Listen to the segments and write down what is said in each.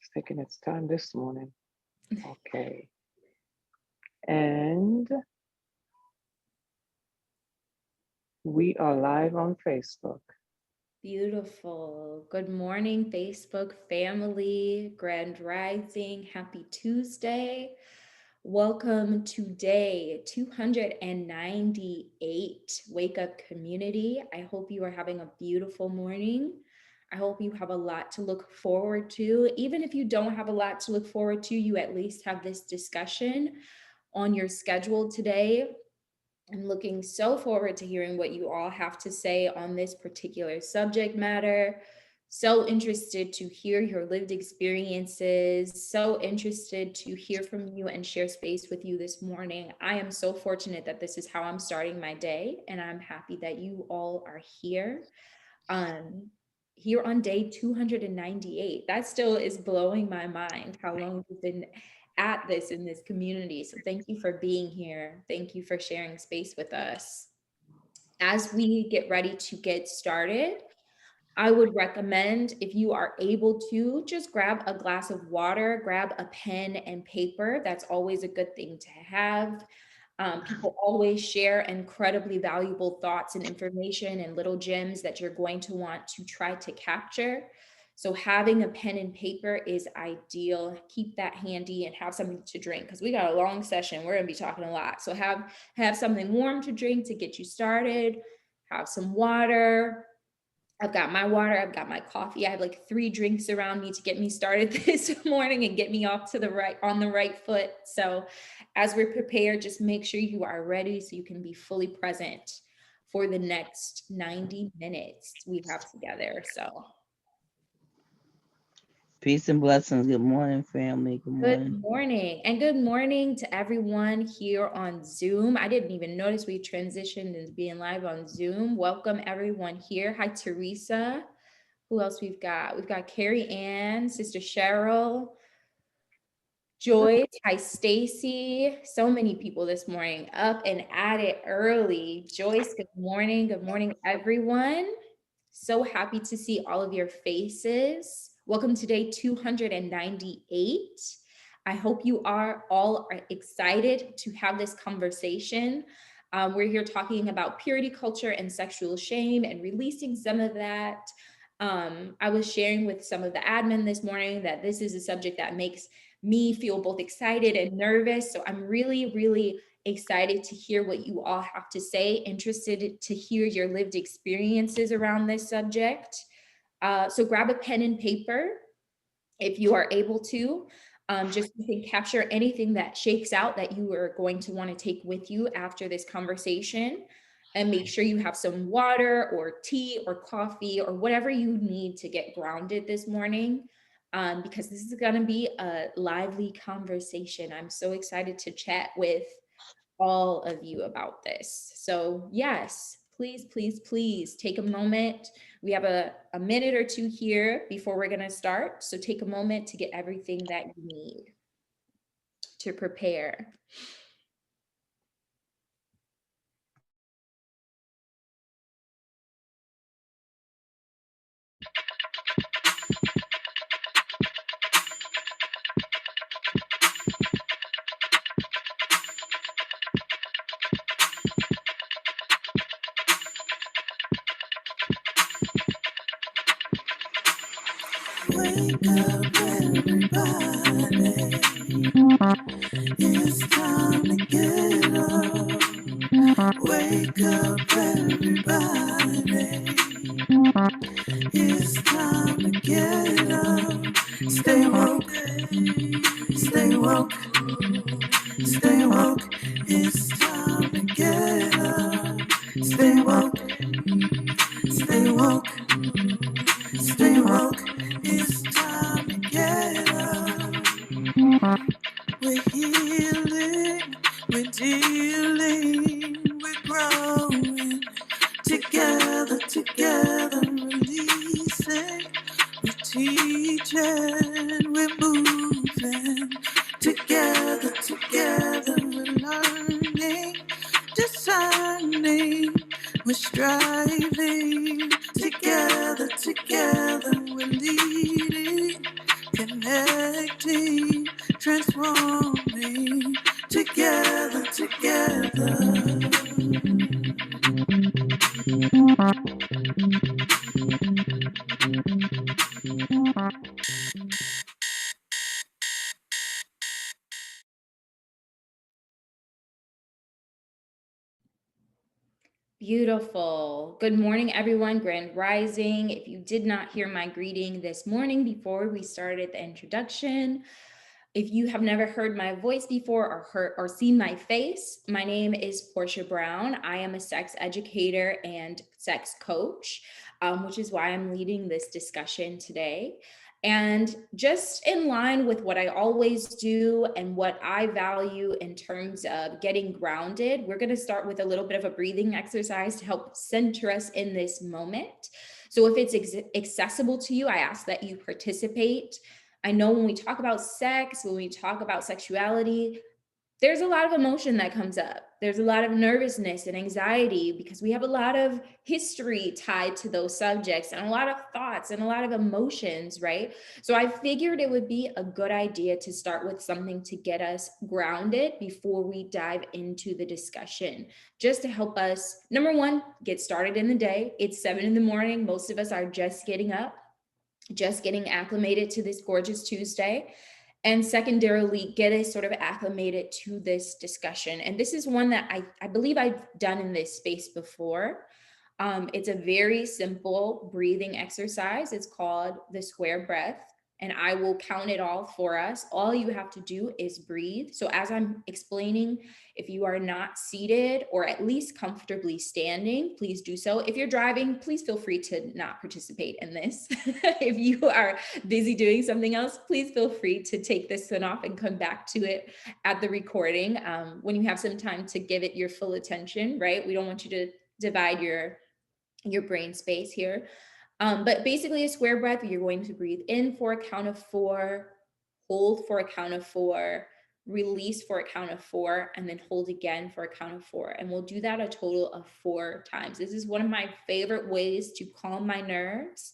It's taking its time this morning. Okay. And we are live on Facebook. Beautiful. Good morning, Facebook family. Grand Rising. Happy Tuesday. Welcome to day 298 Wake Up Community. I hope you are having a beautiful morning. I hope you have a lot to look forward to. Even if you don't have a lot to look forward to, you at least have this discussion on your schedule today. I'm looking so forward to hearing what you all have to say on this particular subject matter. So interested to hear your lived experiences. So interested to hear from you and share space with you this morning. I am so fortunate that this is how I'm starting my day, and I'm happy that you all are here. Um, Here on day 298. That still is blowing my mind how long we've been at this in this community. So thank you for being here. Thank you for sharing space with us. As we get ready to get started, I would recommend, if you are able to, just grab a glass of water, grab a pen and paper. That's always a good thing to have. People always share incredibly valuable thoughts and information and little gems that you're going to want to try to capture. So having a pen and paper is ideal. Keep that handy and have something to drink because we got a long session. We're going to be talking a lot. So have something warm to drink to get you started. Have some water. I've got my water, I've got my coffee. I have like 3 drinks around me to get me started this morning and get me off to the right on the right foot. So as we're prepared, just make sure you are ready so you can be fully present for the next 90 minutes we have together. So Peace and blessings. Good morning, family. Good good morning. morning, and good morning to everyone here on Zoom. I didn't even notice we transitioned into being live on Zoom. Welcome everyone here. Hi, Teresa. Who else we've got? We've got Carrie Ann, Sister Cheryl, Joyce. Hi, Stacy. So many people this morning up and at it early. Joyce, good morning. Good morning, everyone. So happy to see all of your faces. Welcome to day 298. I hope you are all excited to have this conversation. We're here talking about purity culture and sexual shame and releasing some of that. I was sharing with some of the admin this morning that this is a subject that makes me feel both excited and nervous. So I'm really, really excited to hear what you all have to say, interested to hear your lived experiences around this subject. So grab a pen and paper if you are able to. Just you can capture anything that shakes out that you are going to want to take with you after this conversation. And make sure you have some water or tea or coffee or whatever you need to get grounded this morning. Because this is going to be a lively conversation. I'm so excited to chat with all of you about this. So, yes, please, please, please take a moment. We have a minute or two here before we're going to start. So, take a moment to get everything that you need to prepare. Wake up, everybody. It's time to get up. Wake up, everybody. It's time to get up. Stay woke, stay woke, stay woke. It's time to get up. Stay woke, stay woke, stay woke. It's time to get up. We're healing, we're dealing, we're growing. Together, together, releasing. We're teaching, we're moving. Together, together, we're learning, discerning, we're striving. Together, together, we're leading, connecting. humanity, transforming together, together. Beautiful. Good morning, everyone. Grand Rising. If you did not hear my greeting this morning before we started the introduction, if you have never heard my voice before or heard or seen my face, my name is Portia Brown. I am a sex educator and sex coach, which is why I'm leading this discussion today. And just in line with what I always do and what I value in terms of getting grounded, we're going to start with a little bit of a breathing exercise to help center us in this moment. So if it's accessible to you, I ask that you participate. I know when we talk about sex, when we talk about sexuality, there's a lot of emotion that comes up. There's a lot of nervousness and anxiety because we have a lot of history tied to those subjects and a lot of thoughts and a lot of emotions, right? So I figured it would be a good idea to start with something to get us grounded before we dive into the discussion, just to help us, number one, get started in the day. It's 7 a.m. Most of us are just getting up, just getting acclimated to this gorgeous Tuesday. And secondarily, get us sort of acclimated to this discussion. And this is one that I believe I've done in this space before. It's a very simple breathing exercise. It's called the square breath. And I will count it all for us. All you have to do is breathe. So as I'm explaining, if you are not seated or at least comfortably standing, please do so. If you're driving, please feel free to not participate in this. If you are busy doing something else, please feel free to take this one off and come back to it at the recording when you have some time to give it your full attention, right? We don't want you to divide your brain space here. But basically a square breath, you're going to breathe in for a count of 4, hold for a count of 4, release for a count of 4, and then hold again for a count of 4. And we'll do that a total of 4 times. This is one of my favorite ways to calm my nerves,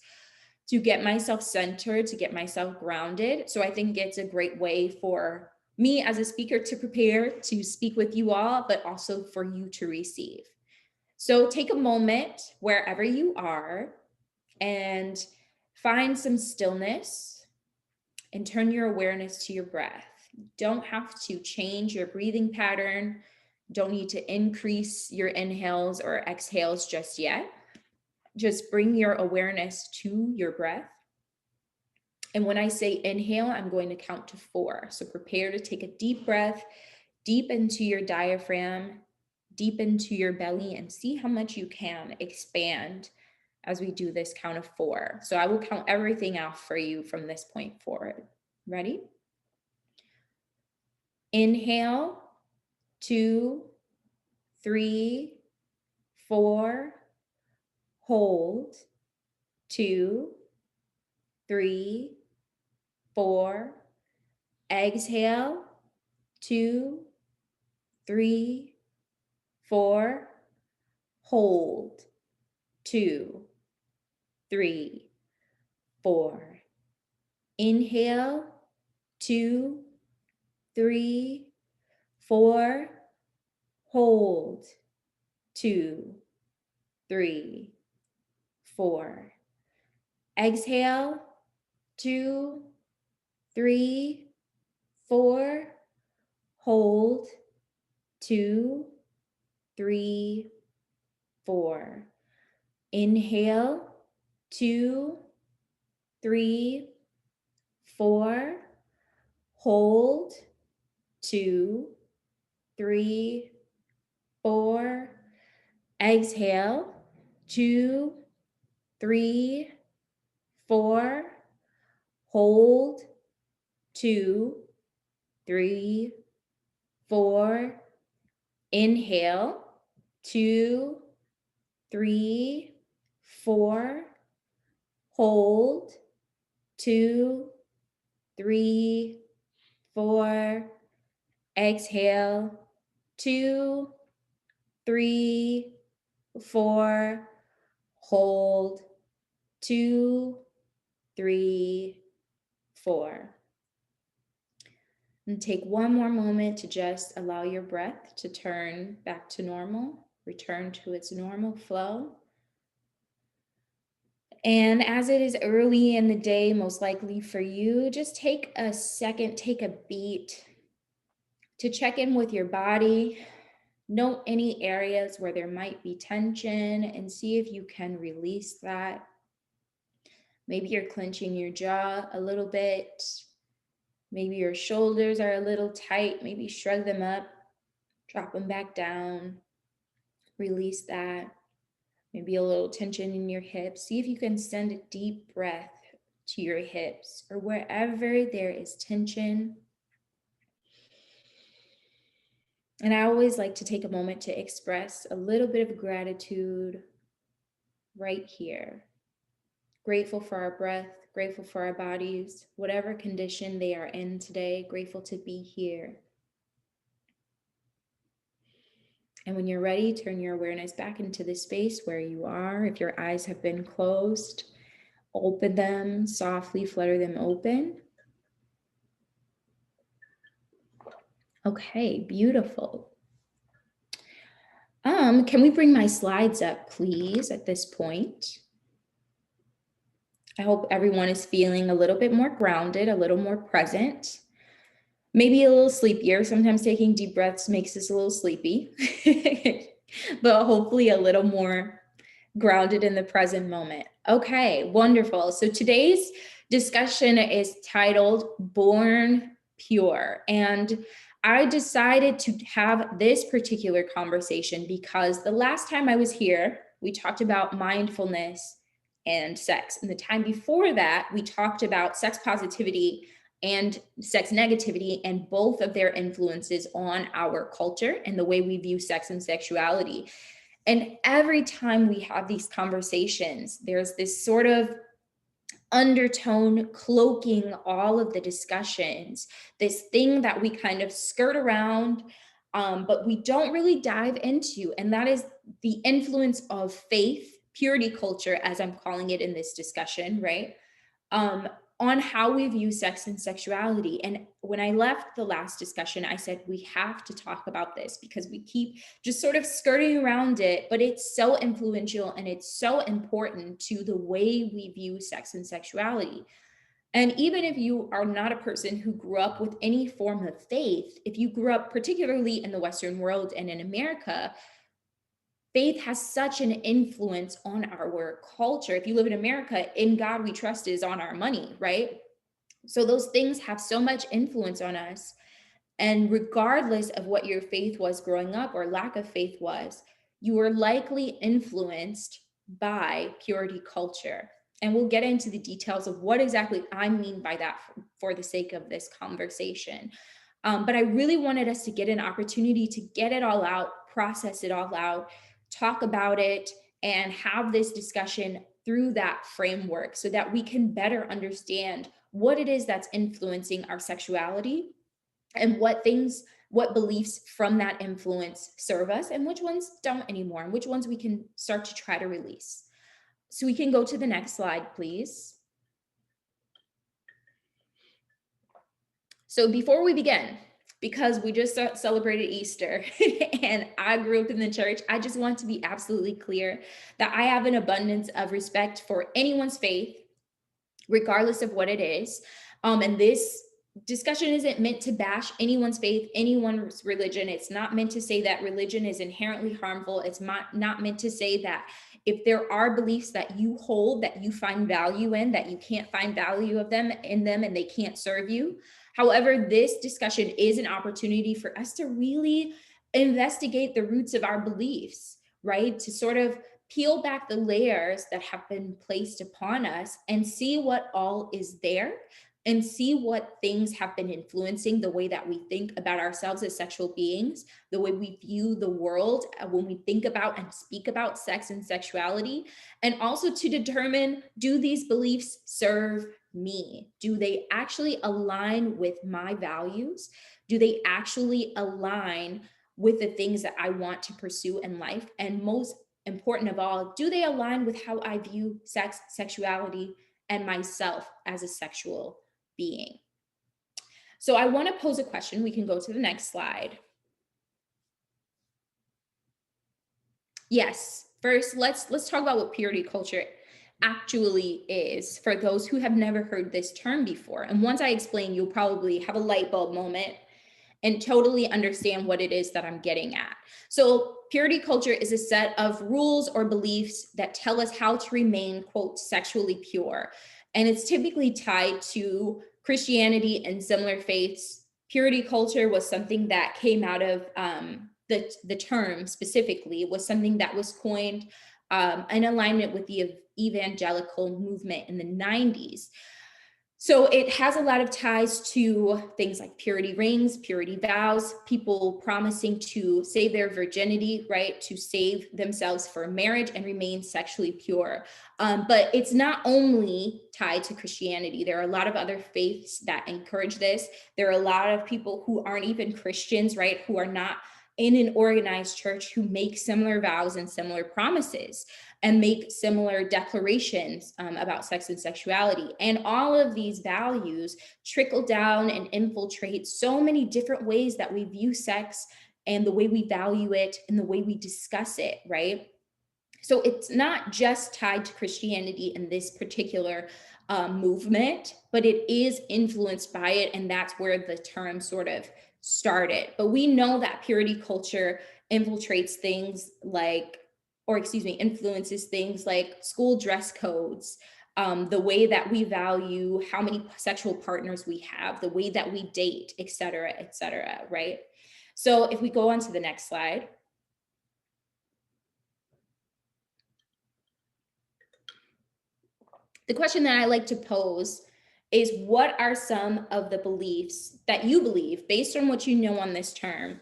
to get myself centered, to get myself grounded. So I think it's a great way for me as a speaker to prepare to speak with you all, but also for you to receive. So take a moment wherever you are and find some stillness and turn your awareness to your breath. You don't have to change your breathing pattern. Don't need to increase your inhales or exhales just yet. Just bring your awareness to your breath. And when I say inhale, I'm going to count to 4. So prepare to take a deep breath, deep into your diaphragm, deep into your belly, and see how much you can expand as we do this count of 4. So I will count everything out for you from this point forward. Ready? Inhale, 2, 3, 4. Hold, 2, 3, 4. Exhale, 2, 3, 4. Hold, 2, 3, 4. Inhale, 2, 3, 4. Hold, 2, 3, 4. Exhale, 2, 3, 4. Hold, 2, 3, 4. Inhale, 2, 3, 4. Hold, 2, 3, 4. Exhale, 2, 3, 4. Hold, 2, 3, 4. Inhale, 2, 3, 4. Hold, 2, 3, 4. Exhale, 2, 3, 4. Hold, 2, 3, 4. And take one more moment to just allow your breath to turn back to normal, return to its normal flow. And as it is early in the day, most likely for you, just take a second, take a beat to check in with your body. Note any areas where there might be tension and see if you can release that. Maybe you're clenching your jaw a little bit. Maybe your shoulders are a little tight. Maybe shrug them up, drop them back down, release that. Maybe a little tension in your hips. See if you can send a deep breath to your hips or wherever there is tension. And I always like to take a moment to express a little bit of gratitude right here. Grateful for our breath, grateful for our bodies, whatever condition they are in today, grateful to be here. And when you're ready, turn your awareness back into the space where you are. If your eyes have been closed, open them, softly flutter them open. Okay, beautiful. Can we bring my slides up, please, at this point? I hope everyone is feeling a little bit more grounded, a little more present, maybe a little sleepier. Sometimes taking deep breaths makes us a little sleepy, but hopefully a little more grounded in the present moment. Okay, wonderful. So today's discussion is titled Born Pure. And I decided to have this particular conversation because the last time I was here, we talked about mindfulness and sex. And the time before that, we talked about sex positivity and sex negativity and both of their influences on our culture and the way we view sex and sexuality. And every time we have these conversations, there's this sort of undertone cloaking all of the discussions, this thing that we kind of skirt around, but we don't really dive into. And that is the influence of faith, purity culture, as I'm calling it in this discussion, right? On how we view sex and sexuality. And when I left the last discussion, I said, we have to talk about this because we keep just sort of skirting around it, but it's so influential and it's so important to the way we view sex and sexuality. And even if you are not a person who grew up with any form of faith, if you grew up particularly in the Western world and in America, faith has such an influence on our culture. If you live in America, in God we trust is on our money, right? So those things have so much influence on us. And regardless of what your faith was growing up or lack of faith was, you were likely influenced by purity culture. And we'll get into the details of what exactly I mean by that for the sake of this conversation. But I really wanted us to get an opportunity to get it all out, process it all out, talk about it, and have this discussion through that framework so that we can better understand what it is that's influencing our sexuality and what beliefs from that influence serve us and which ones don't anymore and which ones we can start to try to release. So we can go to the next slide, please. So before we begin, because we just celebrated Easter and I grew up in the church, I just want to be absolutely clear that I have an abundance of respect for anyone's faith, regardless of what it is. And this discussion isn't meant to bash anyone's faith, anyone's religion. It's not meant to say that religion is inherently harmful. It's not meant to say that if there are beliefs that you hold, that you find value in, that you can't find value of them in them and they can't serve you. However, this discussion is an opportunity for us to really investigate the roots of our beliefs, right? To sort of peel back the layers that have been placed upon us and see what all is there and see what things have been influencing the way that we think about ourselves as sexual beings, the way we view the world when we think about and speak about sex and sexuality, and also to determine, do these beliefs serve me? Do they actually align with my values? Do they actually align with the things that I want to pursue in life? And most important of all, do they align with how I view sex, sexuality, and myself as a sexual being? So I want to pose a question. We can go to the next slide. Yes, first let's talk about what purity culture actually is for those who have never heard this term before. And once I explain, you'll probably have a light bulb moment and totally understand what it is that I'm getting at. So purity culture is a set of rules or beliefs that tell us how to remain, quote, sexually pure. And it's typically tied to Christianity and similar faiths. Purity culture was something that came out of the term specifically was something that was coined in alignment with the evangelical movement in the 90s. So it has a lot of ties to things like purity rings, purity vows, people promising to save their virginity, right? To save themselves for marriage and remain sexually pure. But it's not only tied to Christianity. There are a lot of other faiths that encourage this. There are a lot of people who aren't even Christians, right? Who are not in an organized church who make similar vows and similar promises and make similar declarations about sex and sexuality. And all of these values trickle down and infiltrate so many different ways that we view sex and the way we value it and the way we discuss it, right? So it's not just tied to Christianity in this particular movement, but it is influenced by it. And that's where the term sort of started. But we know that purity culture infiltrates things like, or excuse me, influences things like school dress codes, the way that we value how many sexual partners we have, the way that we date, et cetera, right? So if we go on to the next slide. The question that I like to pose is, what are some of the beliefs that you believe, based on what you know on this term,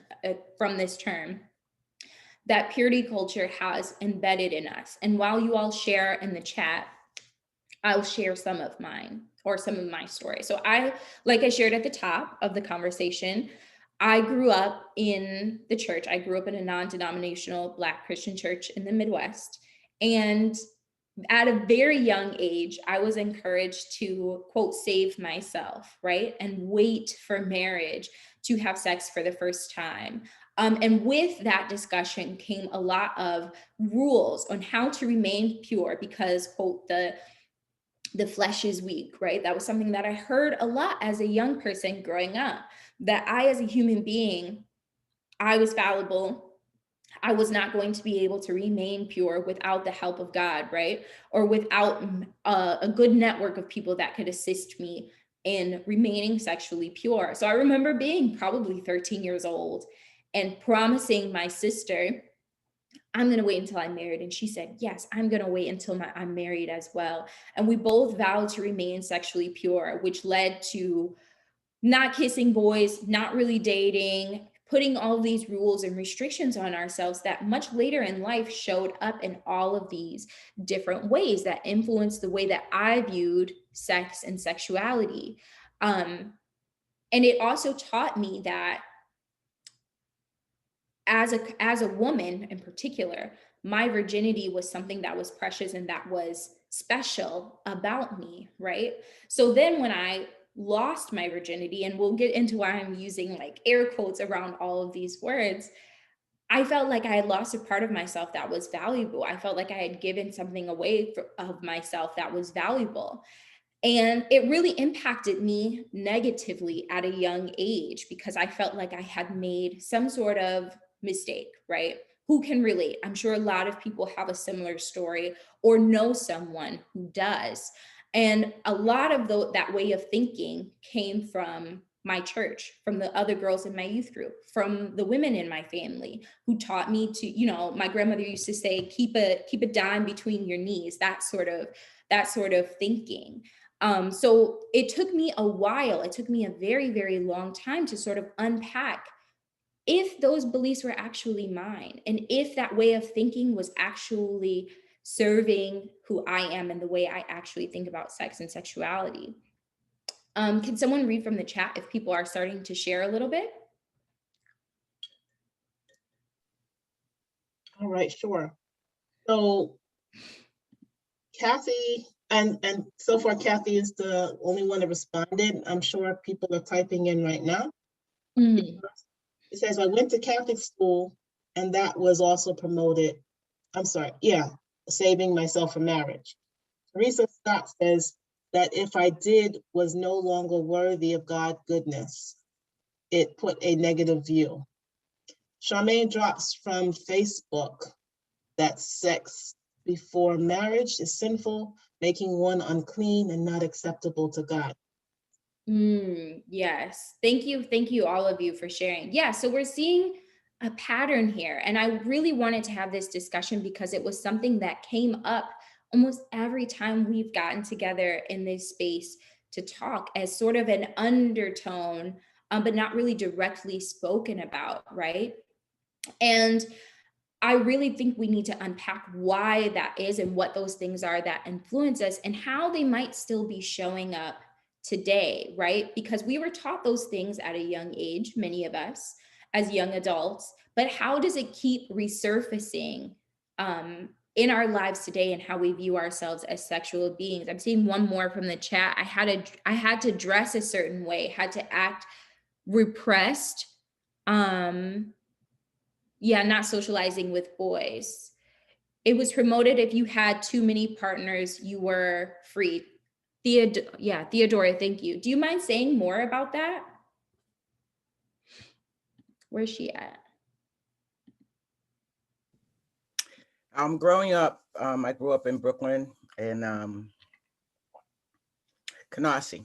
from this term, that purity culture has embedded in us? And while you all share in the chat, I'll share some of mine or some of my story. So like I shared at the top of the conversation, I grew up in the church. I grew up in a non-denominational Black Christian church in the Midwest. And at a very young age, I was encouraged to, quote, save myself, right? And wait for marriage to have sex for the first time. And with that discussion came a lot of rules on how to remain pure because, quote, the flesh is weak, right? That was something that I heard a lot as a young person growing up, that I, as a human being, I was fallible. I was not going to be able to remain pure without the help of God, right? Or without a good network of people that could assist me in remaining sexually pure. So I remember being probably 13 years old and promising my sister, I'm going to wait until I'm married. And she said, yes, I'm going to wait until I'm married as well. And we both vowed to remain sexually pure, which led to not kissing boys, not really dating, putting all of these rules and restrictions on ourselves that much later in life showed up in all of these different ways that influenced the way that I viewed sex and sexuality. And it also taught me that as a woman in particular, my virginity was something that was precious and that was special about me, right? So then when I lost my virginity, and we'll get into why I'm using like air quotes around all of these words, I felt like I had lost a part of myself that was valuable. I felt like I had given something away of myself that was valuable. And it really impacted me negatively at a young age because I felt like I had made some sort of mistake, right? Who can relate? I'm sure a lot of people have a similar story or know someone who does. And a lot of that way of thinking came from my church, from the other girls in my youth group, from the women in my family who taught me to, my grandmother used to say, keep a dime between your knees, that sort of thinking. So it took me a while. It took me a very, very long time to sort of unpack if those beliefs were actually mine and if that way of thinking was actually serving who I am and the way I actually think about sex and sexuality. Can someone read from the chat if people are starting to share a little bit? All right, sure. So Kathy And so far, Kathy is the only one that responded. I'm sure people are typing in right now. Mm. It says, I went to Catholic school and that was also promoted. I'm sorry, yeah, saving myself for marriage. Teresa Scott says that if I did was no longer worthy of God's goodness, it put a negative view. Charmaine drops from Facebook that sex before marriage is sinful, making one unclean and not acceptable to God. Yes. Thank you, all of you, for sharing. Yeah, so we're seeing a pattern here. And I really wanted to have this discussion because it was something that came up almost every time we've gotten together in this space to talk as sort of an undertone, but not really directly spoken about, right? And I really think we need to unpack why that is and what those things are that influence us and how they might still be showing up today, right? Because we were taught those things at a young age, many of us as young adults, but how does it keep resurfacing in our lives today and how we view ourselves as sexual beings? I'm seeing one more from the chat. I had to dress a certain way, had to act repressed. Yeah, not socializing with boys. It was promoted if you had too many partners, you were free. Theodora, thank you. Do you mind saying more about that? Where's she at? Growing up, I grew up in Brooklyn in Canarsie.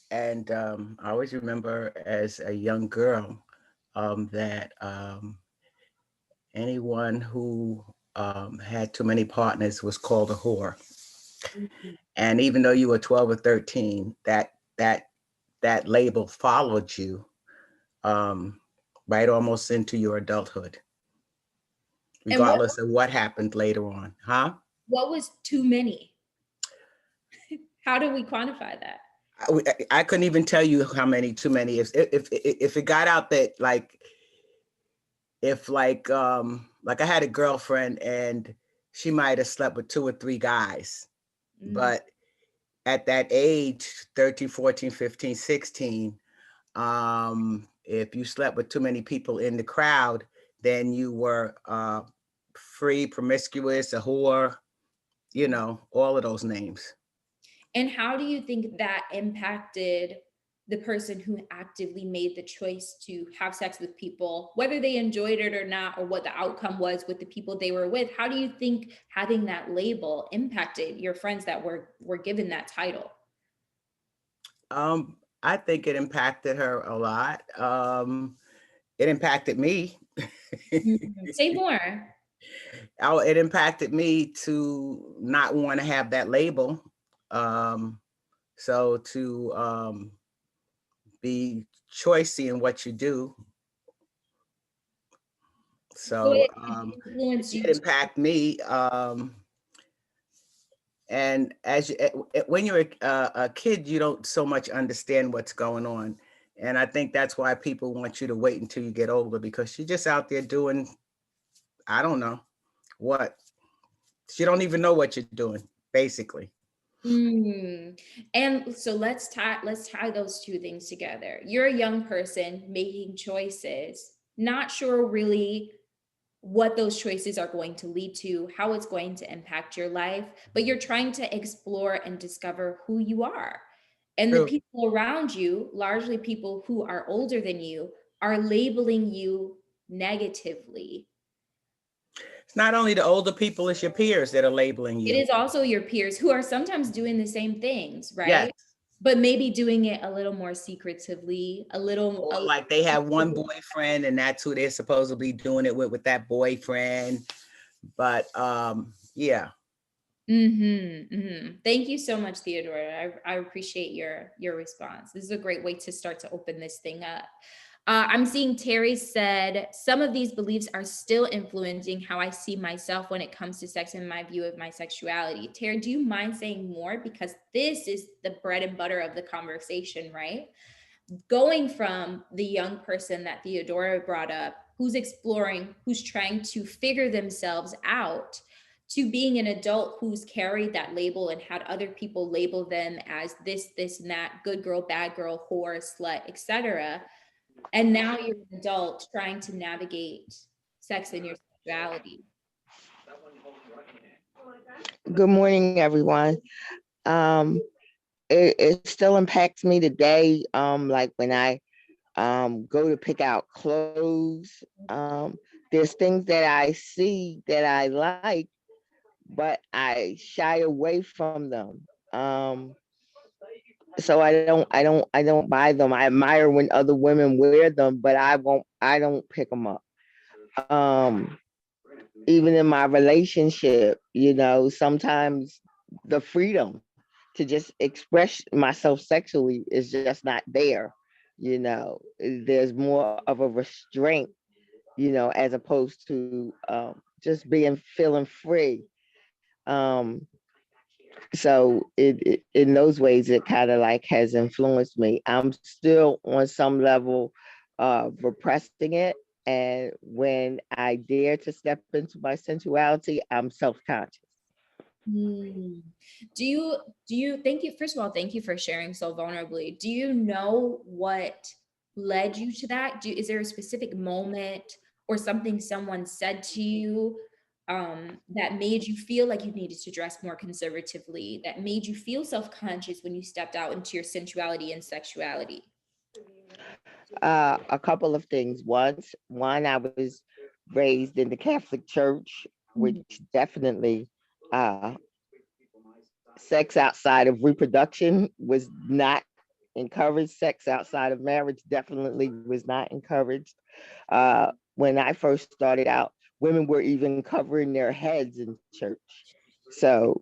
And I always remember as a young girl that anyone who had too many partners was called a whore. Mhm. And even though you were 12 or 13, that label followed you right almost into your adulthood, And regardless of what happened later on, huh? what was too many? How do we quantify that? I couldn't even tell you how many too many. If it got out that if I had a girlfriend and she might have slept with 2 or 3 guys, but at that age, 13, 14, 15, 16, if you slept with too many people in the crowd, then you were free, promiscuous, a whore, all of those names. And how do you think that impacted the person who actively made the choice to have sex with people, whether they enjoyed it or not, or what the outcome was with the people they were with? How do you think having that label impacted your friends that were given that title? I think it impacted her a lot. It impacted me. Say more. It impacted me to not want to have that label. So to be choicey in what you do. So it influenced you. it impact me. And when you're a kid, you don't so much understand what's going on. And I think that's why people want you to wait until you get older, because you're just out there doing, I don't know what. You don't even know what you're doing, basically. And so let's tie those two things together. You're a young person making choices, not sure really what those choices are going to lead to, how it's going to impact your life, but you're trying to explore and discover who you are. And the True. people around you, largely people who are older than you, are labeling you negatively. It's not only the older people, it's your peers that are labeling you. It is also your peers who are sometimes doing the same things, right? Yes. But maybe doing it a little more secretively, Or like they have one boyfriend and that's who they're supposedly doing it with that boyfriend. But yeah. Thank you so much, Theodora. I appreciate your response. This is a great way to start to open this thing up. I'm seeing Terry said, some of these beliefs are still influencing how I see myself when it comes to sex and my view of my sexuality. Terry, do you mind saying more? Because this is the bread and butter of the conversation, right? Going from the young person that Theodora brought up, who's exploring, who's trying to figure themselves out, to being an adult who's carried that label and had other people label them as this, and that, good girl, bad girl, whore, slut, etc. And now you're an adult trying to navigate sex and your sexuality. Good morning, everyone. Um, it still impacts me today. Like when I go to pick out clothes, there's things that I see that I like, but I shy away from them. So I don't buy them. I admire when other women wear them, but I don't pick them up. Um, Even in my relationship, sometimes the freedom to just express myself sexually is just not there. There's more of a restraint, as opposed to just feeling free. Um, so in those ways, it kind of like has influenced me. I'm still on some level repressing it. And when I dare to step into my sensuality, I'm self-conscious. Do you thank you, first of all, thank you for sharing so vulnerably. Do you know what led you to that? Is there a specific moment or something someone said to you that made you feel like you needed to dress more conservatively, that made you feel self-conscious when you stepped out into your sensuality and sexuality? A couple of things. One, I was raised in the Catholic Church, which definitely uh, sex outside of reproduction was not encouraged. Sex outside of marriage definitely was not encouraged. When I first started out, women were even covering their heads in church. So,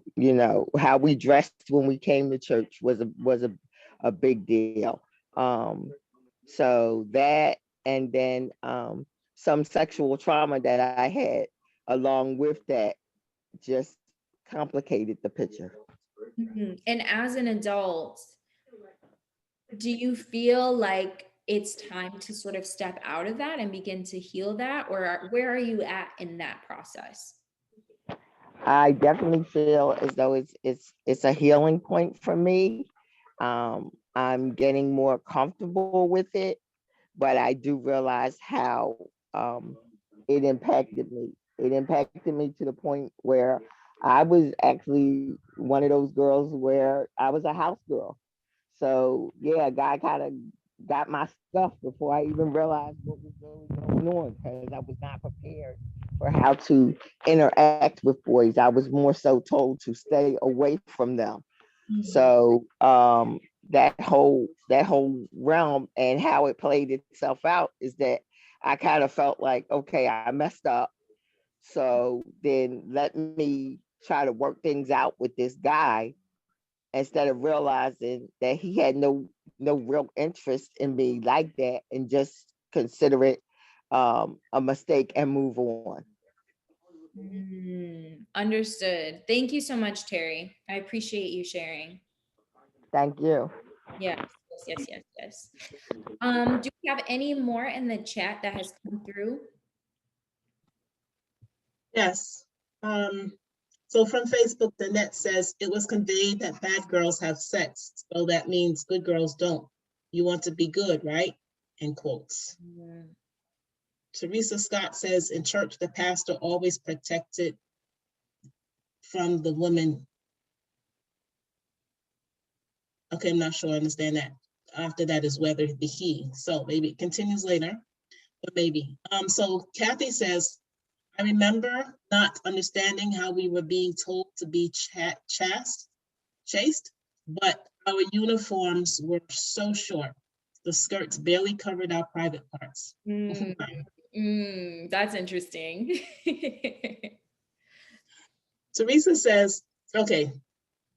how we dressed when we came to church was a big deal. So that, and then some sexual trauma that I had along with that just complicated the picture. And as an adult, do you feel like it's time to sort of step out of that and begin to heal that? Or where are you at in that process? I definitely feel as though it's a healing point for me. I'm getting more comfortable with it, but I do realize how it impacted me. It impacted me to the point where I was actually one of those girls where I was a house girl. So yeah, God kind of got my stuff before I even realized what was really going on, because I was not prepared for how to interact with boys. I was more so told to stay away from them. So that whole realm and how it played itself out is that I kind of felt like, okay, I messed up. So then let me try to work things out with this guy, instead of realizing that he had no real interest in me like that, and just consider it a mistake and move on. Understood. Thank you so much, Terry. I appreciate you sharing. Thank you. Yes. Do we have any more in the chat that has come through? Yes. So from Facebook, the net says it was conveyed that bad girls have sex. So that means good girls don't. You want to be good, right? In quotes. Teresa Scott says in church, the pastor always protected from the women. Okay, I'm not sure I understand that. After that is whether the he. So maybe it continues later, but maybe. So Kathy says, I remember not understanding how we were being told to be chaste, but our uniforms were so short. The skirts barely covered our private parts. That's interesting. Teresa says, okay,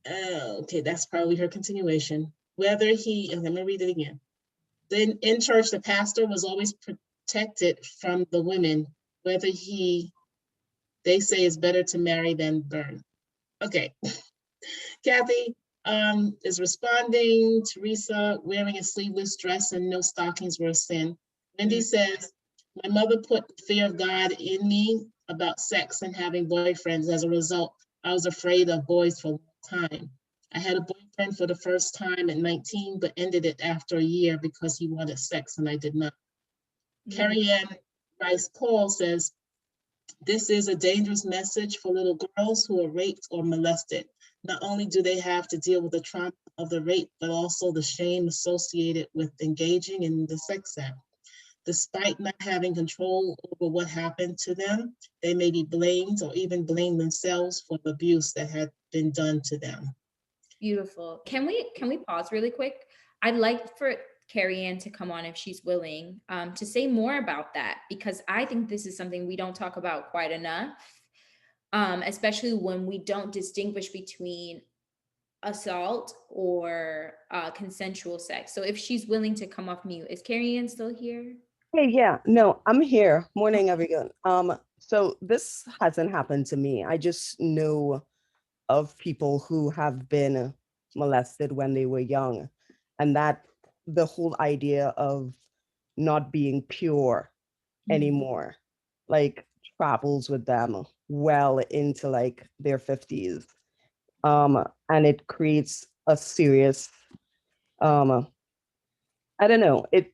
that's probably her continuation. Whether he, and let me read it again. Then in church, the pastor was always protected from the women, whether they say it's better to marry than burn. Okay. Kathy is responding. Teresa, wearing a sleeveless dress and no stockings were a sin. Wendy says, my mother put the fear of God in me about sex and having boyfriends. As a result, I was afraid of boys for a long time. I had a boyfriend for the first time at 19, but ended it after a year because he wanted sex and I did not. Carrie Ann Rice Paul says, this is a dangerous message for little girls who are raped or molested. Not only do they have to deal with the trauma of the rape, but also the shame associated with engaging in the sex act. Despite not having control over what happened to them, they may be blamed or even blame themselves for the abuse that had been done to them. Beautiful. Can we pause really quick? I'd like for Carrie Ann to come on if she's willing, to say more about that, because I think this is something we don't talk about quite enough, especially when we don't distinguish between assault or consensual sex. So if she's willing to come off mute, is Carrie Ann still here? Hey, yeah, no, I'm here. Morning, everyone. So this hasn't happened to me. I just know of people who have been molested when they were young, and that the whole idea of not being pure anymore, like travels with them well into like their 50s. And it creates a serious, I don't know, it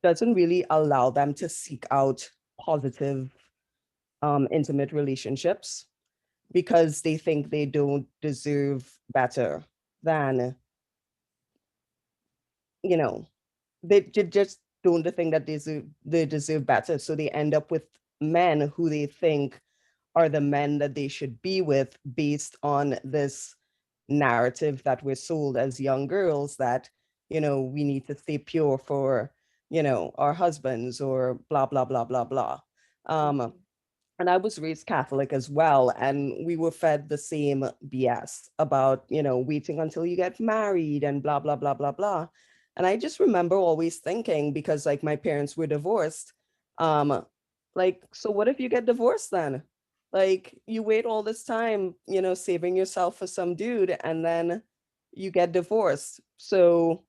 doesn't really allow them to seek out positive intimate relationships because they think they don't deserve better than, you know, just don't think that they deserve better. So they end up with men who they think are the men that they should be with based on this narrative that we're sold as young girls that, we need to stay pure for, our husbands or blah, blah, blah, blah, blah. And I was raised Catholic as well. And we were fed the same BS about, waiting until you get married and blah, blah, blah, blah, blah. And I just remember always thinking, because like my parents were divorced, like, so what if you get divorced then? Like you wait all this time, saving yourself for some dude and then you get divorced. So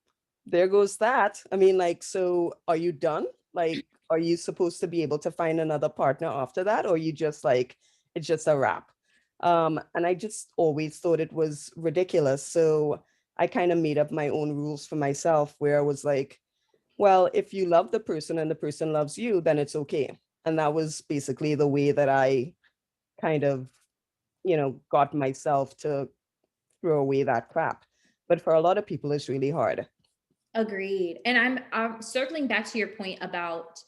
there goes that. I mean, like, so are you done? Like, are you supposed to be able to find another partner after that? Or you just like, it's just a wrap? And I just always thought it was ridiculous. So I kind of made up my own rules for myself where I was like, well, if you love the person and the person loves you, then it's okay. And that was basically the way that I kind of, got myself to throw away that crap. But for a lot of people, it's really hard. Agreed. And I'm circling back to your point about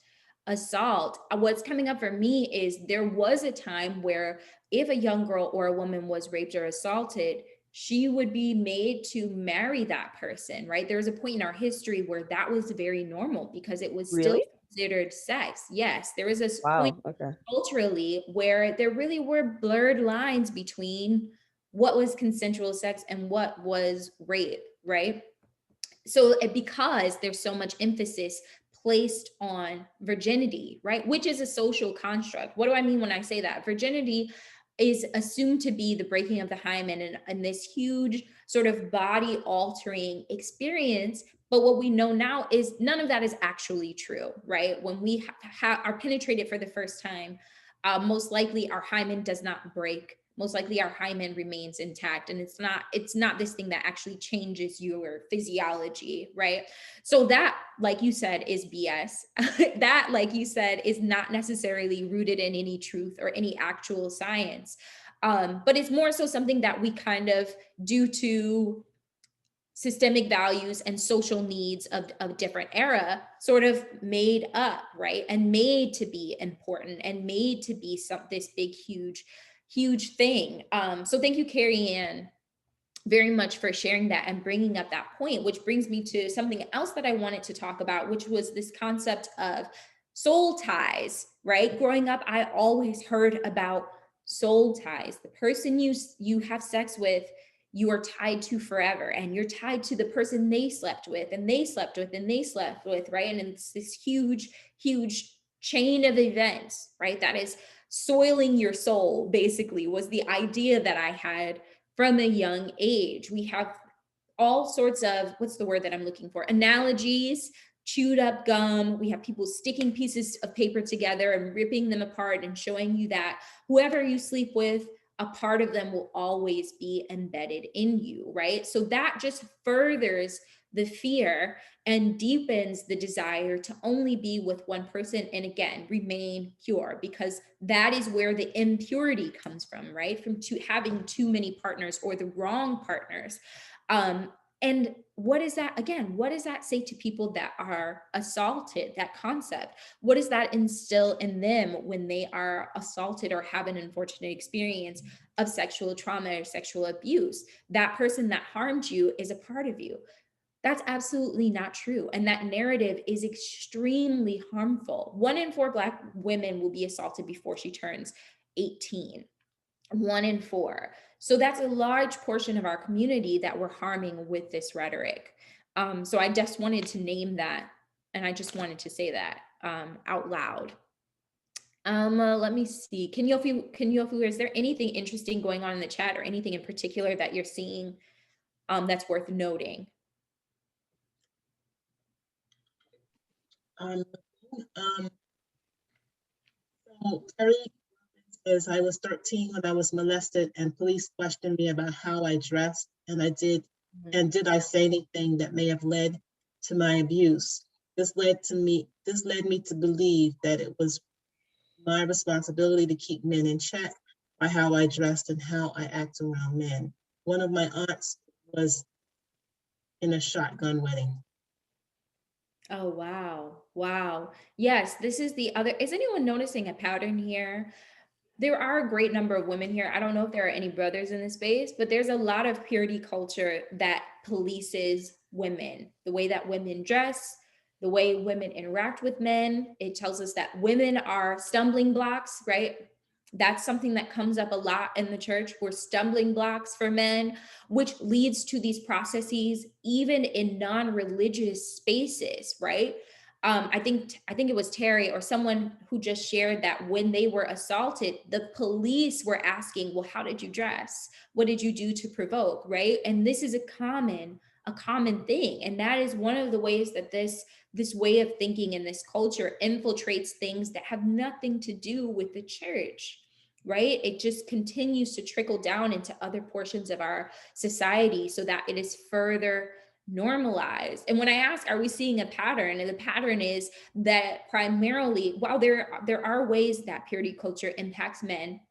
assault. What's coming up for me is there was a time where if a young girl or a woman was raped or assaulted, she would be made to marry that person, right? There was a point in our history where that was very normal because it was still Really? considered sex. Yes, there was a point Wow. Okay. culturally where there really were blurred lines between what was consensual sex and what was rape, right? So because there's so much emphasis placed on virginity, right? Which is a social construct. What do I mean when I say that? Virginity is assumed to be the breaking of the hymen and this huge sort of body altering experience. But what we know now is none of that is actually true, right? When we are penetrated for the first time, most likely our hymen does not break. Most likely our hymen remains intact, and it's not this thing that actually changes your physiology, right? So that, like you said, is BS. That, like you said, is not necessarily rooted in any truth or any actual science. But it's more so something that we kind of, due to systemic values and social needs of a different era, sort of made up, right? And made to be important and made to be this big, huge thing. So thank you, Carrie Ann, very much for sharing that and bringing up that point, which brings me to something else that I wanted to talk about, which was this concept of soul ties, right? Growing up, I always heard about soul ties. The person you have sex with, you are tied to forever, and you're tied to the person they slept with and they slept with and they slept with, right? And it's this huge chain of events, right? That is soiling your soul, basically, was the idea that I had from a young age. We have all sorts of, what's the word that I'm looking for? Analogies chewed up gum. We have people sticking pieces of paper together and ripping them apart and showing you that whoever you sleep with, a part of them will always be embedded in you, right? So that just furthers the fear and deepens the desire to only be with one person, and again, remain pure, because that is where the impurity comes from, right? From having too many partners or the wrong partners. And what is that, again, what does that say to people that are assaulted, that concept? What does that instill in them when they are assaulted or have an unfortunate experience of sexual trauma or sexual abuse? That person that harmed you is a part of you. That's absolutely not true. And that narrative is extremely harmful. 1 in 4 Black women will be assaulted before she turns 18. 1 in 4. So that's a large portion of our community that we're harming with this rhetoric. So I just wanted to name that, and I just wanted to say that out loud. Let me see. Can you, is there anything interesting going on in the chat or anything in particular that you're seeing that's worth noting? So Terry says, I was 13 when I was molested and police questioned me about how I dressed, and I did. And did I say anything that may have led to my abuse? This led me to believe that it was my responsibility to keep men in check by how I dressed and how I act around men. One of my aunts was in a shotgun wedding. Oh, wow. Wow. Yes, this is the other. Is anyone noticing a pattern here? There are a great number of women here. I don't know if there are any brothers in this space, but there's a lot of purity culture that polices women, the way that women dress, the way women interact with men. It tells us that women are stumbling blocks, right? That's something that comes up a lot in the church. We're stumbling blocks for men, which leads to these processes, even in non-religious spaces, right? I think it was Terry or someone who just shared that when they were assaulted, the police were asking, well, how did you dress? What did you do to provoke, right? And this is a common thing. And that is one of the ways that this way of thinking in this culture infiltrates things that have nothing to do with the church, right? It just continues to trickle down into other portions of our society so that it is further normalized. And when I ask, are we seeing a pattern? And the pattern is that primarily, while there are ways that purity culture impacts men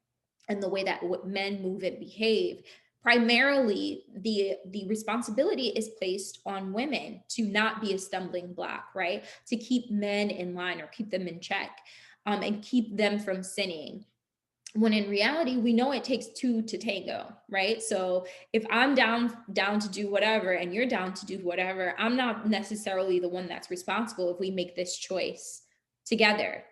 and the way that men move and behave, primarily the responsibility is placed on women to not be a stumbling block, right? To keep men in line or keep them in check, and keep them from sinning. When in reality, we know it takes 2 to tango, right? So if I'm down to do whatever and you're down to do whatever, I'm not necessarily the one that's responsible if we make this choice together.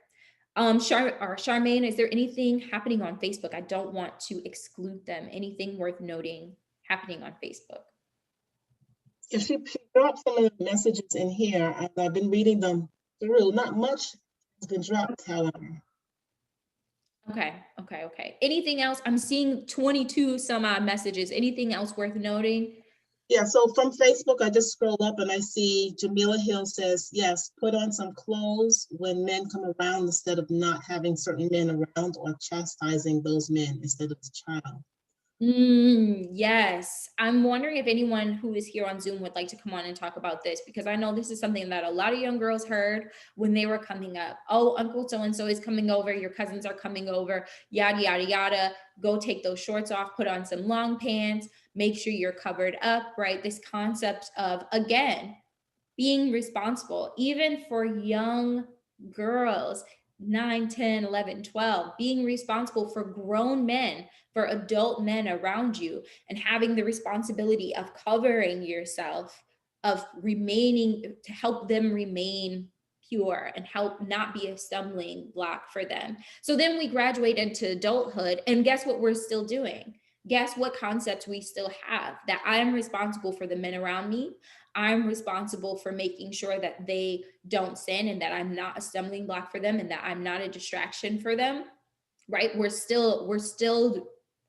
Charmaine, is there anything happening on Facebook? I don't want to exclude them. Anything worth noting happening on Facebook? Yeah, she dropped some of the messages in here, and I've been reading them through. Not much has been dropped, however. Okay. Anything else? I'm seeing 22 some odd messages. Anything else worth noting? Yeah, so from Facebook, I just scrolled up and I see Jamila Hill says, yes, put on some clothes when men come around instead of not having certain men around or chastising those men instead of the child. Yes. I'm wondering if anyone who is here on Zoom would like to come on and talk about this, because I know this is something that a lot of young girls heard when they were coming up. Oh, Uncle so-and-so is coming over. Your cousins are coming over, yada, yada, yada. Go take those shorts off, put on some long pants, make sure you're covered up, right? This concept of, again, being responsible, even for young girls, 9, 10, 11, 12, being responsible for grown men, for adult men around you, and having the responsibility of covering yourself, of remaining, to help them remain pure and help not be a stumbling block for them. So then we graduate into adulthood, and guess what we're still doing? Guess what concepts we still have? That I'm responsible for the men around me. I'm responsible for making sure that they don't sin and that I'm not a stumbling block for them and that I'm not a distraction for them, right? We're still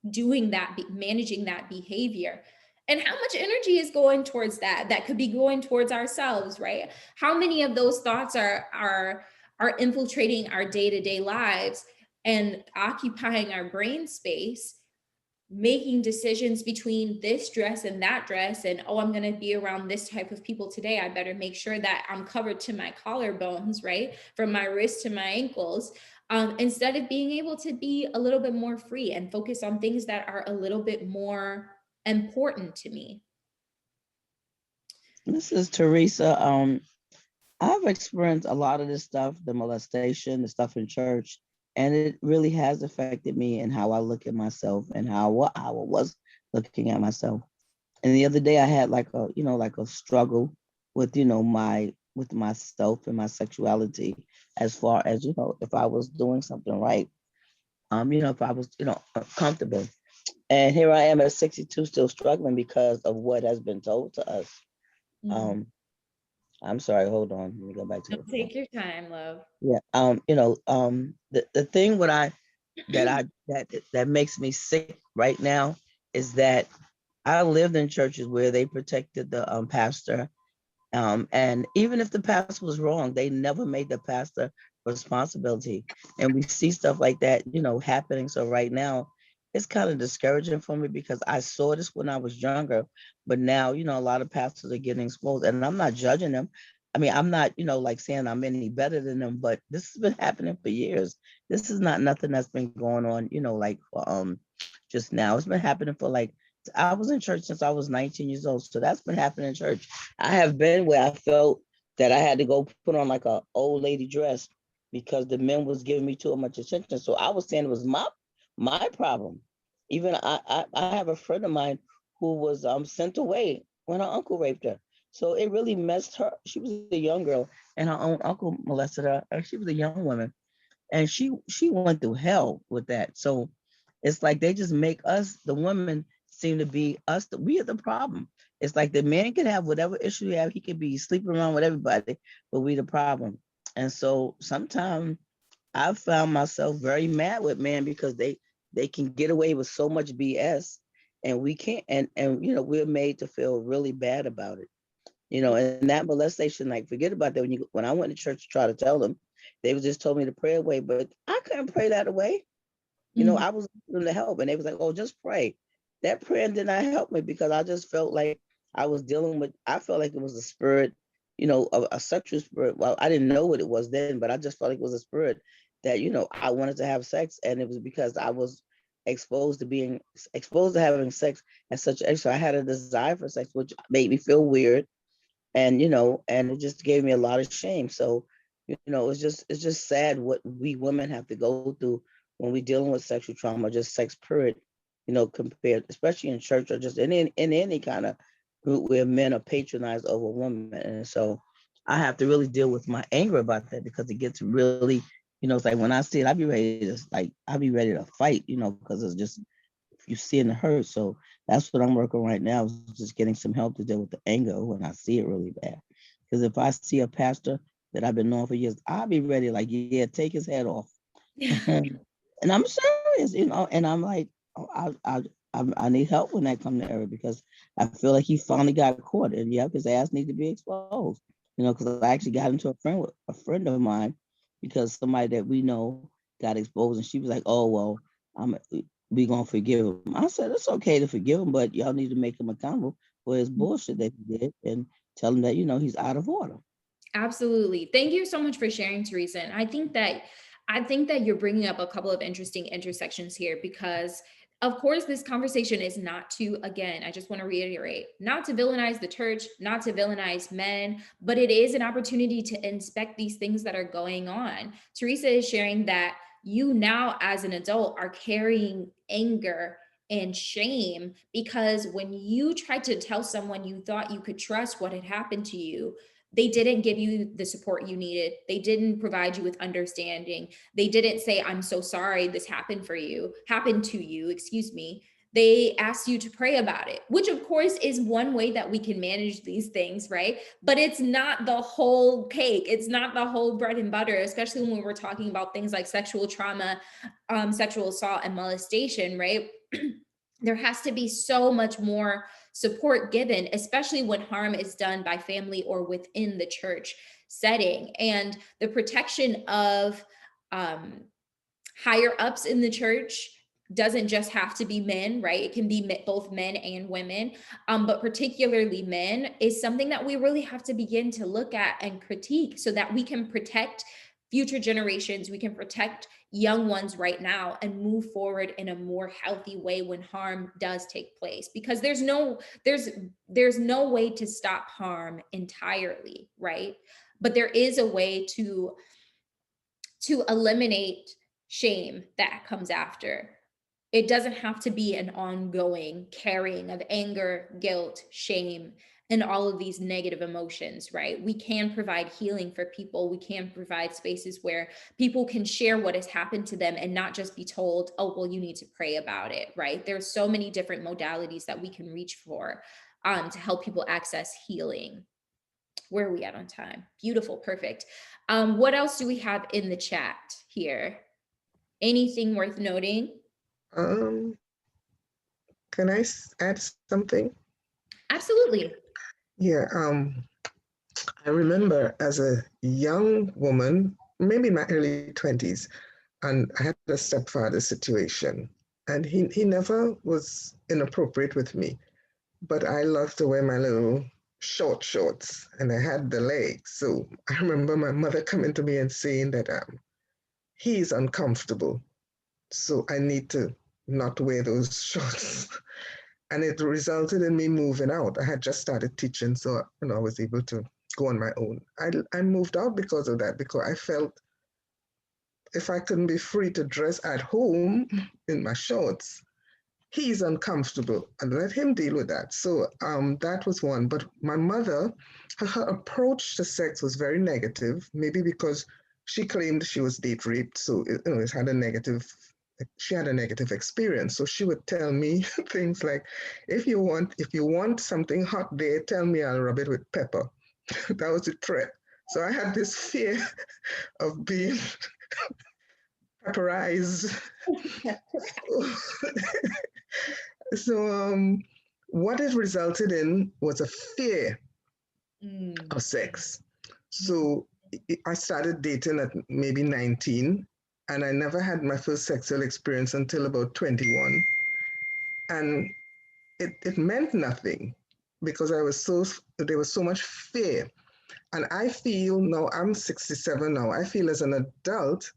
doing that, managing that behavior. And how much energy is going towards that? That could be going towards ourselves, right? How many of those thoughts are infiltrating our day-to-day lives and occupying our brain space, making decisions between this dress and that dress, and oh, I'm going to be around this type of people today, I better make sure that I'm covered to my collarbones, right, from my wrist to my ankles, instead of being able to be a little bit more free and focus on things that are a little bit more important to me. This is Teresa. I've experienced a lot of this stuff, the molestation, the stuff in church, and it really has affected me and how I look at myself and how I was looking at myself. And the other day I had like a struggle with, with myself and my sexuality, as far as, if I was doing something right, if I was, comfortable. And here I am at 62 still struggling because of what has been told to us. Um, I'm sorry, hold on. Let me go back to it. Take your time, love. Yeah. The thing that makes me sick right now is that I lived in churches where they protected the pastor. And even if the pastor was wrong, they never made the pastor responsibility. And we see stuff like that, happening. So right now, it's kind of discouraging for me because I saw this when I was younger, but now, a lot of pastors are getting exposed, and I'm not judging them. I mean, I'm not, like saying I'm any better than them, but this has been happening for years. This is not nothing that's been going on, like just now. It's been happening for like, I was in church since I was 19 years old. So that's been happening in church. I have been where I felt that I had to go put on like a old lady dress because the men was giving me too much attention. So I was saying it was my problem. Even I have a friend of mine who was sent away when her uncle raped her. So it really messed her. She was a young girl and her own uncle molested her. And she was a young woman. And she went through hell with that. So it's like they just make us, the women, seem to be us. We are the problem. It's like the man can have whatever issue he have. He can be sleeping around with everybody, but we the problem. And so sometimes I've found myself very mad with men because they can get away with so much BS, and we can't. And we're made to feel really bad about it. And that molestation, like, forget about that. When I went to church to try to tell them, they just told me to pray away, but I couldn't pray that away. I was looking to help, and they was like, "Oh, just pray." That prayer did not help me because I just felt like I was dealing with. I felt like it was a spirit, a sexual spirit. Well, I didn't know what it was then, but I just felt like it was a spirit that I wanted to have sex, and it was because I was exposed to having sex at such age. So I had a desire for sex, which made me feel weird, and it just gave me a lot of shame. So, it's just sad what we women have to go through when we're dealing with sexual trauma, just sex period, compared, especially in church or just in any kind of group where men are patronized over women. And so I have to really deal with my anger about that because it gets really, it's like when I see it, I'd be ready to fight, because it's just, you see it and it hurts. So that's what I'm working right now, is just getting some help to deal with the anger when I see it really bad. Because if I see a pastor that I've been knowing for years, I'll be ready, like, yeah, take his head off. And I'm serious, and I'm like, oh, I need help when that comes to Eric because I feel like he finally got caught, and his ass needs to be exposed. Because I actually got into a friend of mine because somebody that we know got exposed, and she was like, "Oh well, we gonna forgive him." I said it's okay to forgive him, but y'all need to make him accountable for his bullshit that he did, and tell him that he's out of order. Absolutely. Thank you so much for sharing, Teresa. And I think that you're bringing up a couple of interesting intersections here because of course this conversation is not to, again, I just want to reiterate, not to villainize the church, not to villainize men, but it is an opportunity to inspect these things that are going on. Teresa is sharing that you now as an adult are carrying anger and shame because when you tried to tell someone you thought you could trust what had happened to you, they didn't give you the support you needed. They didn't provide you with understanding. They didn't say, I'm so sorry this happened to you, excuse me. They asked you to pray about it, which of course is one way that we can manage these things, right? But it's not the whole cake. It's not the whole bread and butter, especially when we're talking about things like sexual trauma, sexual assault and molestation, right? There has to be so much more support given, especially when harm is done by family or within the church setting. And the protection of higher ups in the church doesn't just have to be men, right? It can be both men and women, but particularly men is something that we really have to begin to look at and critique so that we can protect future generations, we can protect young ones right now and move forward in a more healthy way when harm does take place, because there's no way to stop harm entirely, right? But there is a way to eliminate shame that comes after. It doesn't have to be an ongoing carrying of anger, guilt, shame, and all of these negative emotions, right? We can provide healing for people. We can provide spaces where people can share what has happened to them and not just be told, oh, well, you need to pray about it, right? There's so many different modalities that we can reach for to help people access healing. Where are we at on time? Beautiful, perfect. What else do we have in the chat here? Anything worth noting? Can I add something? Absolutely. Yeah, I remember as a young woman, maybe in my early 20s, and I had a stepfather situation, and he never was inappropriate with me, but I loved to wear my little short shorts, and I had the legs. So I remember my mother coming to me and saying that he's uncomfortable, so I need to not wear those shorts. And it resulted in me moving out. I had just started teaching, so I was able to go on my own. I moved out because of that, because I felt if I couldn't be free to dress at home in my shorts, he's uncomfortable, and let him deal with that. So that was one. But my mother, her approach to sex was very negative, maybe because she claimed she was date raped, so it had a negative. She had a negative experience. So she would tell me things like, if you want something hot there, tell me, I'll rub it with pepper. That was a threat. So I had this fear of being pepperized. So what it resulted in was a fear of sex. So I started dating at maybe 19, and I never had my first sexual experience until about 21. And it meant nothing because there was so much fear. And I feel now, I'm 67 now, I feel as an adult,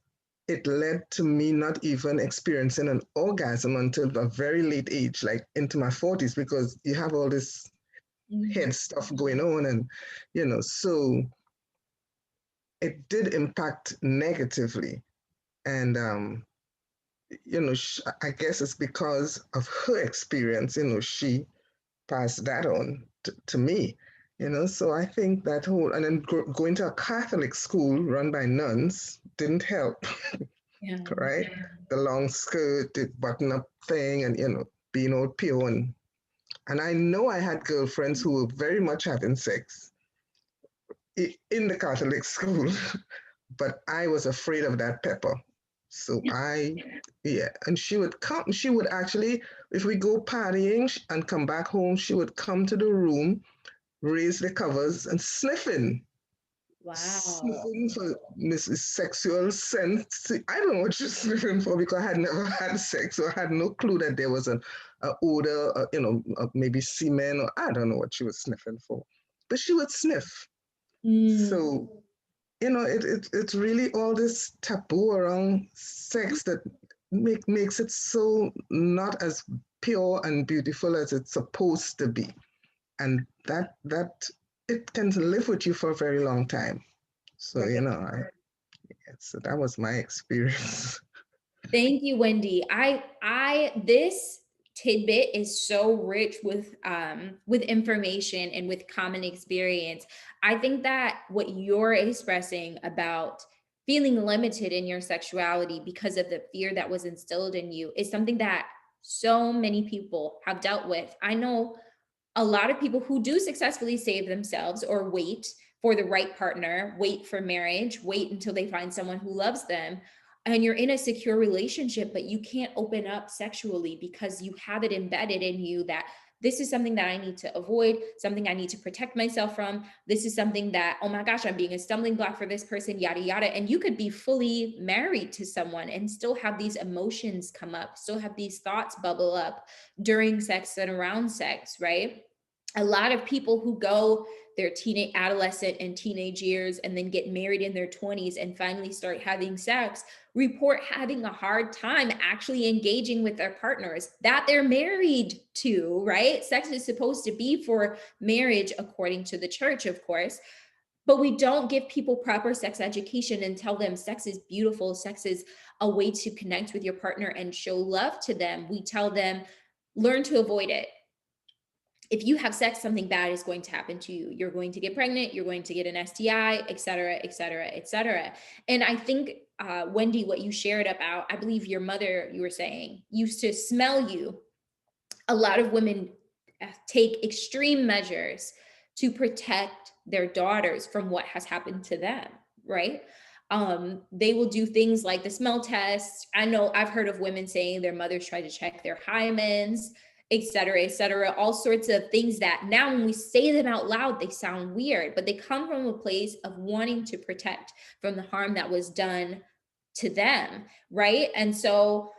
it led to me not even experiencing an orgasm until a very late age, like into my 40s, because you have all this head stuff going on. And, so it did impact negatively. And, I guess it's because of her experience, she passed that on to me. So I think that whole, and then going to a Catholic school run by nuns didn't help. Yeah. Right? The long skirt, the button up thing, and being all pure. And I know I had girlfriends who were very much having sex in the Catholic school, but I was afraid of that pepper. So and she would actually, if we go partying and come back home, she would come to the room, raise the covers and sniffing. Wow. Sniffing for Mrs. Sexual sense. I don't know what she's sniffing for because I had never had sex, so I had no clue that there was an odor, maybe semen, or I don't know what she was sniffing for. But she would sniff. So, it's really all this taboo around sex that makes it so not as pure and beautiful as it's supposed to be. And that it can live with you for a very long time. So, so that was my experience. Thank you, Wendy. This tidbit is so rich with information and with common experience. I think that what you're expressing about feeling limited in your sexuality because of the fear that was instilled in you is something that so many people have dealt with. I know a lot of people who do successfully save themselves or wait for the right partner, wait for marriage, wait until they find someone who loves them. And you're in a secure relationship, but you can't open up sexually because you have it embedded in you that this is something that I need to avoid, something I need to protect myself from. This is something that, oh my gosh, I'm being a stumbling block for this person, yada, yada. And you could be fully married to someone and still have these emotions come up, still have these thoughts bubble up during sex and around sex, right? A lot of people who go their teenage, adolescent and teenage years and then get married in their 20s and finally start having sex report having a hard time actually engaging with their partners that they're married to, right? Sex is supposed to be for marriage according to the church, of course, but we don't give people proper sex education and tell them sex is beautiful, sex is a way to connect with your partner and show love to them. We tell them, learn to avoid it. If you have sex, something bad is going to happen to you. You're going to get pregnant, you're going to get an STI, et cetera, et cetera, et cetera. And I think, Wendy, what you shared about, I believe your mother, you were saying, used to smell you. A lot of women take extreme measures to protect their daughters from what has happened to them, right? They will do things like the smell test. I know I've heard of women saying their mothers try to check their hymens, et cetera, all sorts of things that now when we say them out loud, they sound weird, but they come from a place of wanting to protect from the harm that was done to them, right? And so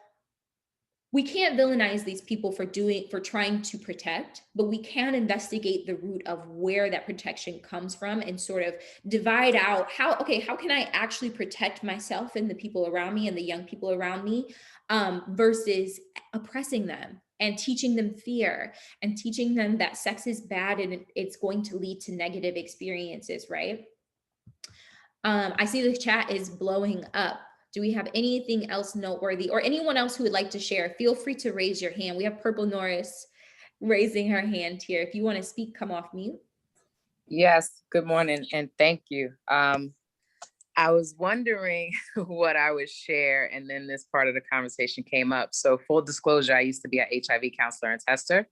we can't villainize these people for trying to protect, but we can investigate the root of where that protection comes from and sort of divide out how can I actually protect myself and the people around me and the young people around me, versus oppressing them and teaching them fear and teaching them that sex is bad and it's going to lead to negative experiences, right? I see the chat is blowing up. Do we have anything else noteworthy or anyone else who would like to share? Feel free to raise your hand. We have Purple Norris raising her hand here. If you want to speak, come off mute. Yes, good morning and thank you. I was wondering what I would share, and then this part of the conversation came up. So full disclosure, I used to be an HIV counselor and tester.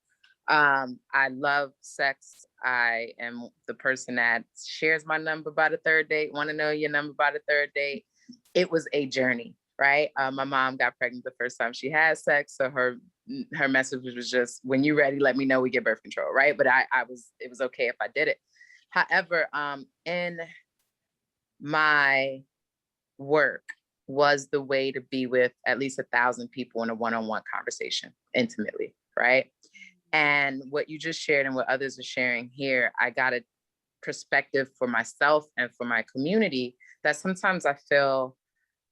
I love sex. I am the person that shares my number by the third date, want to know your number by the third date. It was a journey, right? My mom got pregnant the first time she had sex. So her message was just, when you're ready, let me know, we get birth control, right? But it was okay if I did it. However, in my work was the way to be with at least 1,000 people in a one-on-one conversation intimately, right? And what you just shared and what others are sharing here, I got a perspective for myself and for my community that sometimes I feel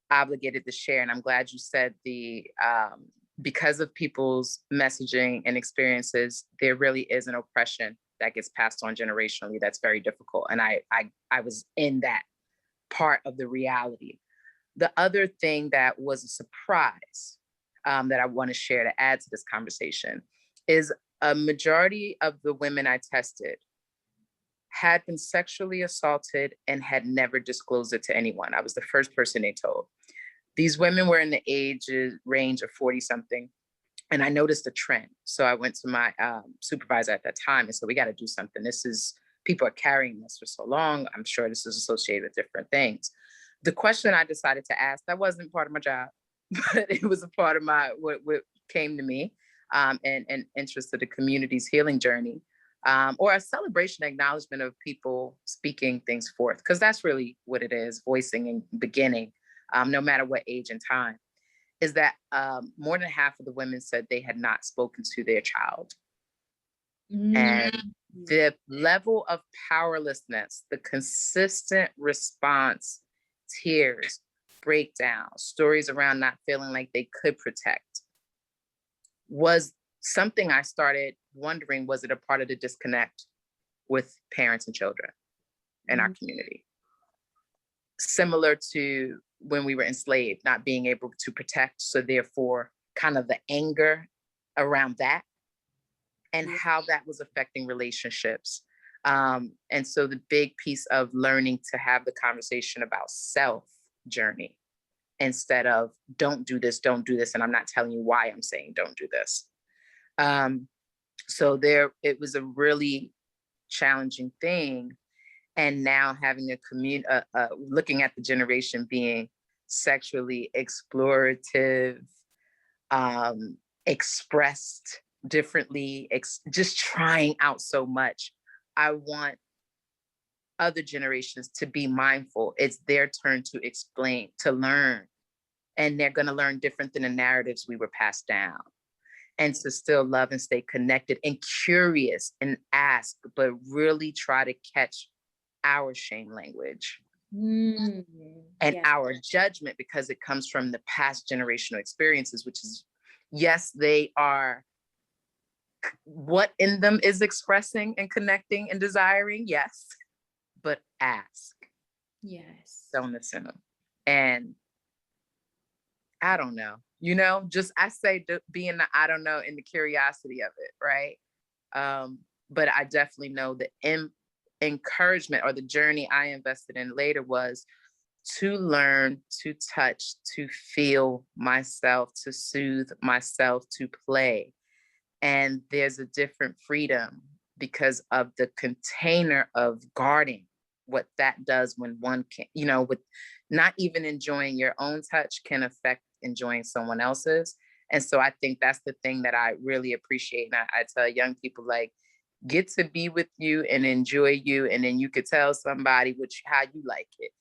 obligated to share. And I'm glad you said because of people's messaging and experiences, there really is an oppression that gets passed on generationally that's very difficult. And I was in that part of the reality. The other thing that was a surprise that I want to share to add to this conversation is a majority of the women I tested had been sexually assaulted and had never disclosed it to anyone. I was the first person they told. These women were in the age range of 40 something. And I noticed a trend. So I went to my supervisor at that time and said, we got to do something. People are carrying this for so long. I'm sure this is associated with different things. The question I decided to ask, that wasn't part of my job, but it was a part of what came to me and interest of the community's healing journey, or a celebration, acknowledgement of people speaking things forth, because that's really what it is, voicing and beginning, no matter what age and time, is that more than half of the women said they had not spoken to their child. And the level of powerlessness, the consistent response, tears, breakdowns, stories around not feeling like they could protect, was something I started wondering, was it a part of the disconnect with parents and children in our community? Similar to when we were enslaved, not being able to protect. So therefore, kind of the anger around that and how that was affecting relationships. And so the big piece of learning to have the conversation about self journey instead of don't do this, and I'm not telling you why I'm saying don't do this. So it was a really challenging thing. And now having a community, looking at the generation being sexually explorative, expressed differently, just trying out so much. I want other generations to be mindful. It's their turn to explain, to learn, and they're going to learn different than the narratives we were passed down. And to still love and stay connected and curious and ask, but really try to catch our shame language and our judgment, because it comes from the past generational experiences, which is, yes, they are what in them is expressing and connecting and desiring, yes, but ask. Yes. Don't listen. And I don't know, just I say being the I don't know and the curiosity of it, right? But I definitely know the encouragement or the journey I invested in later was to learn, to touch, to feel myself, to soothe myself, to play. And there's a different freedom because of the container of guarding what that does when one can, with not even enjoying your own touch can affect enjoying someone else's. And so I think that's the thing that I really appreciate. And I tell young people, like, get to be with you and enjoy you. And then you could tell somebody how you like it,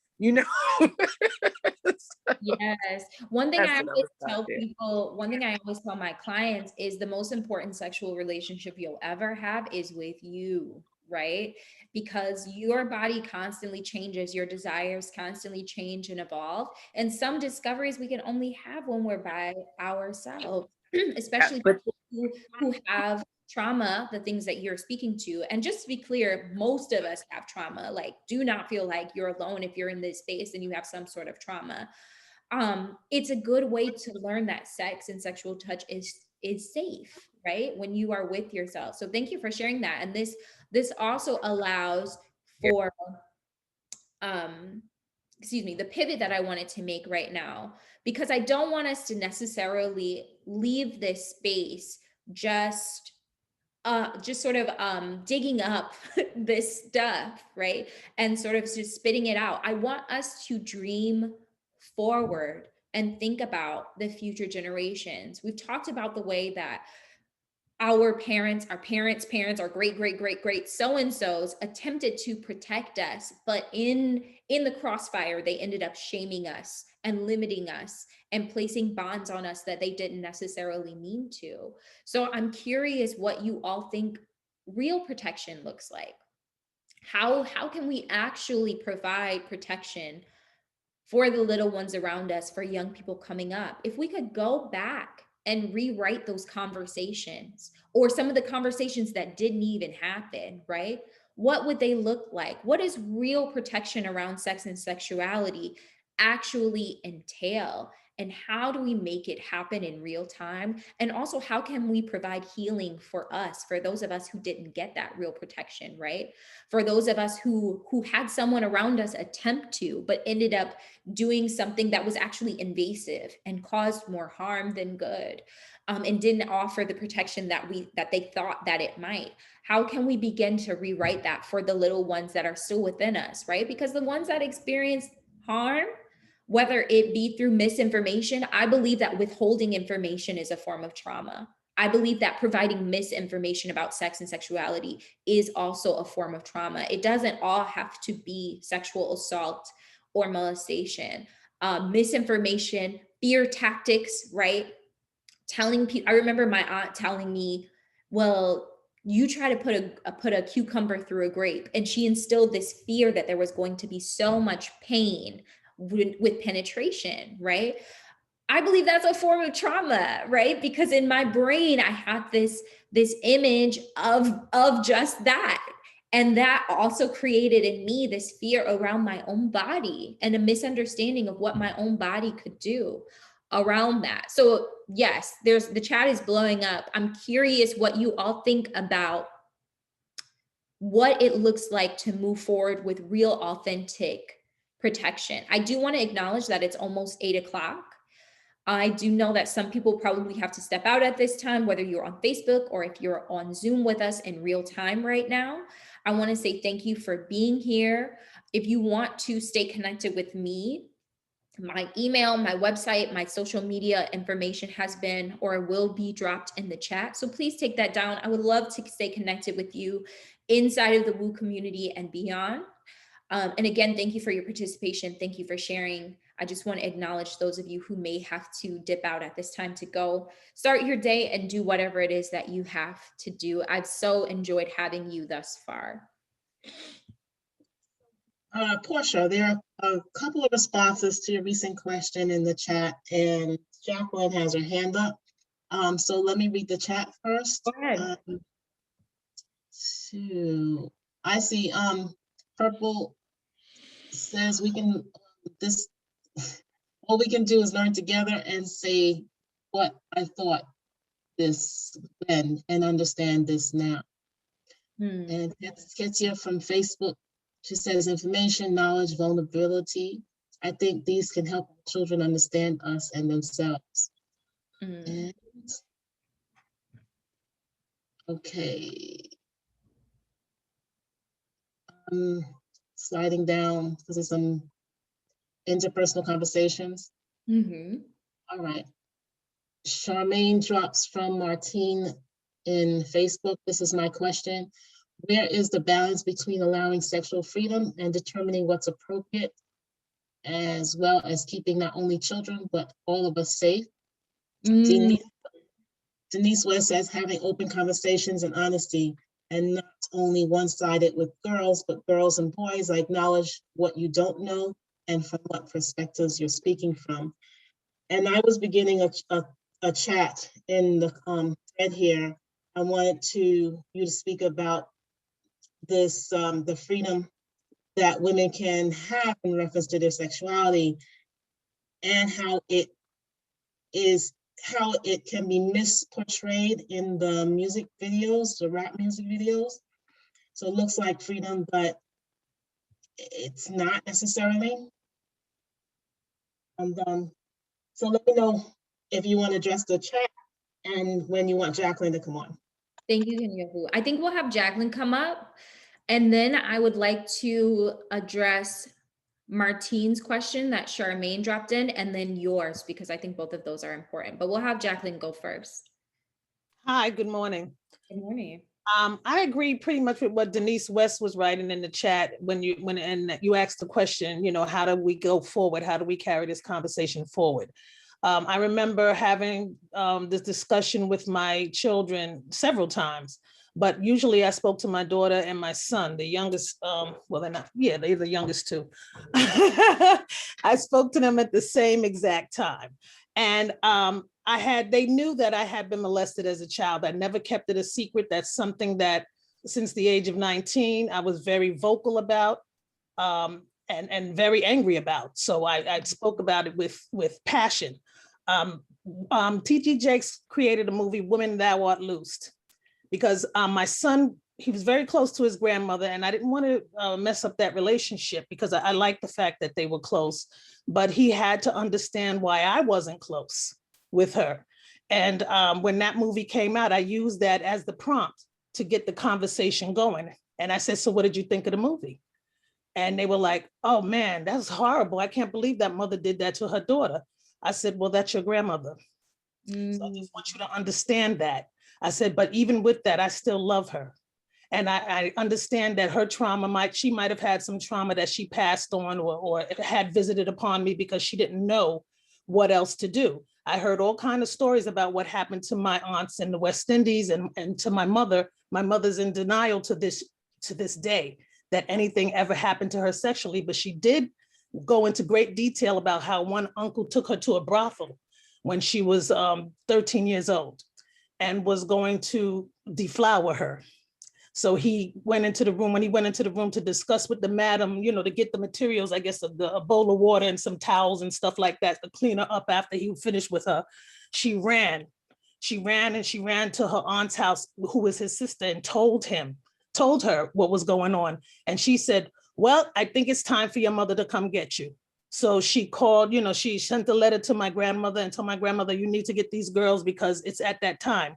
Yes. One thing I That's what I always was about tell there. people, one thing I always tell my clients is the most important sexual relationship you'll ever have is with you, right? Because your body constantly changes, your desires constantly change and evolve. And some discoveries we can only have when we're by ourselves, especially But people who have trauma, the things that you're speaking to. And just to be clear, most of us have trauma. Like, do not feel like you're alone if you're in this space and you have some sort of trauma. It's a good way to learn that sex and sexual touch is safe, right? When you are with yourself. So thank you for sharing that. And this also allows for the pivot that I wanted to make right now, because I don't want us to necessarily leave this space just sort of digging up this stuff, right? And sort of just spitting it out. I want us to dream forward and think about the future generations. We've talked about the way that our parents, our great so-and-sos attempted to protect us, but in the crossfire, they ended up shaming us and limiting us and placing bonds on us that they didn't necessarily mean to. So I'm curious what you all think real protection looks like. How can we actually provide protection for the little ones around us, for young people coming up? If we could go back and rewrite those conversations, or some of the conversations that didn't even happen, right? What would they look like? What does real protection around sex and sexuality actually entail? And how do we make it happen in real time? And also, how can we provide healing for us, for those of us who didn't get that real protection, right? For those of us who had someone around us attempt to, but ended up doing something that was actually invasive and caused more harm than good, and didn't offer the protection that they thought that it might. How can we begin to rewrite that for the little ones that are still within us, right? Because the ones that experience harm, whether it be through misinformation, I believe that withholding information is a form of trauma. I believe that providing misinformation about sex and sexuality is also a form of trauma. It doesn't all have to be sexual assault or molestation. Misinformation, fear tactics, right? Telling people, I remember my aunt telling me, well, you try to put a cucumber through a grape, and she instilled this fear that there was going to be so much pain with penetration, right? I believe that's a form of trauma, right? Because in my brain, I had this image of just that. And that also created in me this fear around my own body and a misunderstanding of what my own body could do around that. So yes, the chat is blowing up. I'm curious what you all think about what it looks like to move forward with real authentic protection. I do want to acknowledge that it's almost 8:00. I do know that some people probably have to step out at this time, whether you're on Facebook or if you're on Zoom with us in real time right now. I want to say thank you for being here. If you want to stay connected with me, My email, my website, my social media information has been or will be dropped in the chat. So please take that down. I would love to stay connected with you inside of the Woo community and beyond. And again, thank you for your participation. Thank you for sharing. I just want to acknowledge those of you who may have to dip out at this time to go start your day and do whatever it is that you have to do. I've so enjoyed having you thus far. Portia, there are a couple of responses to your recent question in the chat, and Jacqueline has her hand up. So let me read the chat first. Go ahead. I see Purple says we can all we can do is learn together and say what I thought this then and understand this now. And Ketsia from Facebook, she says information, knowledge, vulnerability. I think these can help children understand us and themselves. And, okay. Sliding down because there's some interpersonal conversations. All right. Charmaine drops from Martine in Facebook. This is my question. Where is the balance between allowing sexual freedom and determining what's appropriate, as well as keeping not only children, but all of us safe? Denise West says having open conversations and honesty, and not only one-sided with girls, but girls and boys. I acknowledge what you don't know and from what perspectives you're speaking from. And I was beginning a chat in the thread here. I wanted you to speak about this, the freedom that women can have in reference to their sexuality, and how it can be misportrayed in the music videos, the rap music videos. So it looks like freedom, but it's not necessarily. And so let me know if you want to address the chat and when you want Jacqueline to come on. Thank you, Kenyahu. I think we'll have Jacqueline come up, and then I would like to address Martine's question that Charmaine dropped in, and then yours, because I think both of those are important. But we'll have Jacqueline go first. Hi, good morning. Good morning. I agree pretty much with what Denise West was writing in the chat when you asked the question, how do we go forward? How do we carry this conversation forward? I remember having this discussion with my children several times, but usually I spoke to my daughter and my son, the youngest, well, they're the youngest two. I spoke to them at the same exact time. And they knew that I had been molested as a child. I never kept it a secret. That's something that since the age of 19, I was very vocal about and very angry about. So I spoke about it with passion. T.G. Jakes created a movie, Women Thou Art Loosed, because my son, he was very close to his grandmother, and I didn't want to mess up that relationship because I liked the fact that they were close, but he had to understand why I wasn't close with her. And when that movie came out, I used that as the prompt to get the conversation going. And I said, so what did you think of the movie? And they were like, oh man, that's horrible. I can't believe that mother did that to her daughter. I said, well, that's your grandmother. So I just want you to understand that. I said, but even with that, I still love her. And I understand that her trauma she might have had some trauma that she passed on or had visited upon me because she didn't know what else to do. I heard all kinds of stories about what happened to my aunts in the West Indies and to my mother. My mother's in denial to this day that anything ever happened to her sexually, but she did go into great detail about how one uncle took her to a brothel when she was 13 years old and was going to deflower her. So he went into the room. When he went into the room to discuss with the madam, to get the materials, I guess a bowl of water and some towels and stuff like that to clean her up after he finished with her, she ran. She ran to her aunt's house, who was his sister, and told her what was going on. And she said, well, I think it's time for your mother to come get you. So she called, she sent a letter to my grandmother and told my grandmother, you need to get these girls because it's at that time.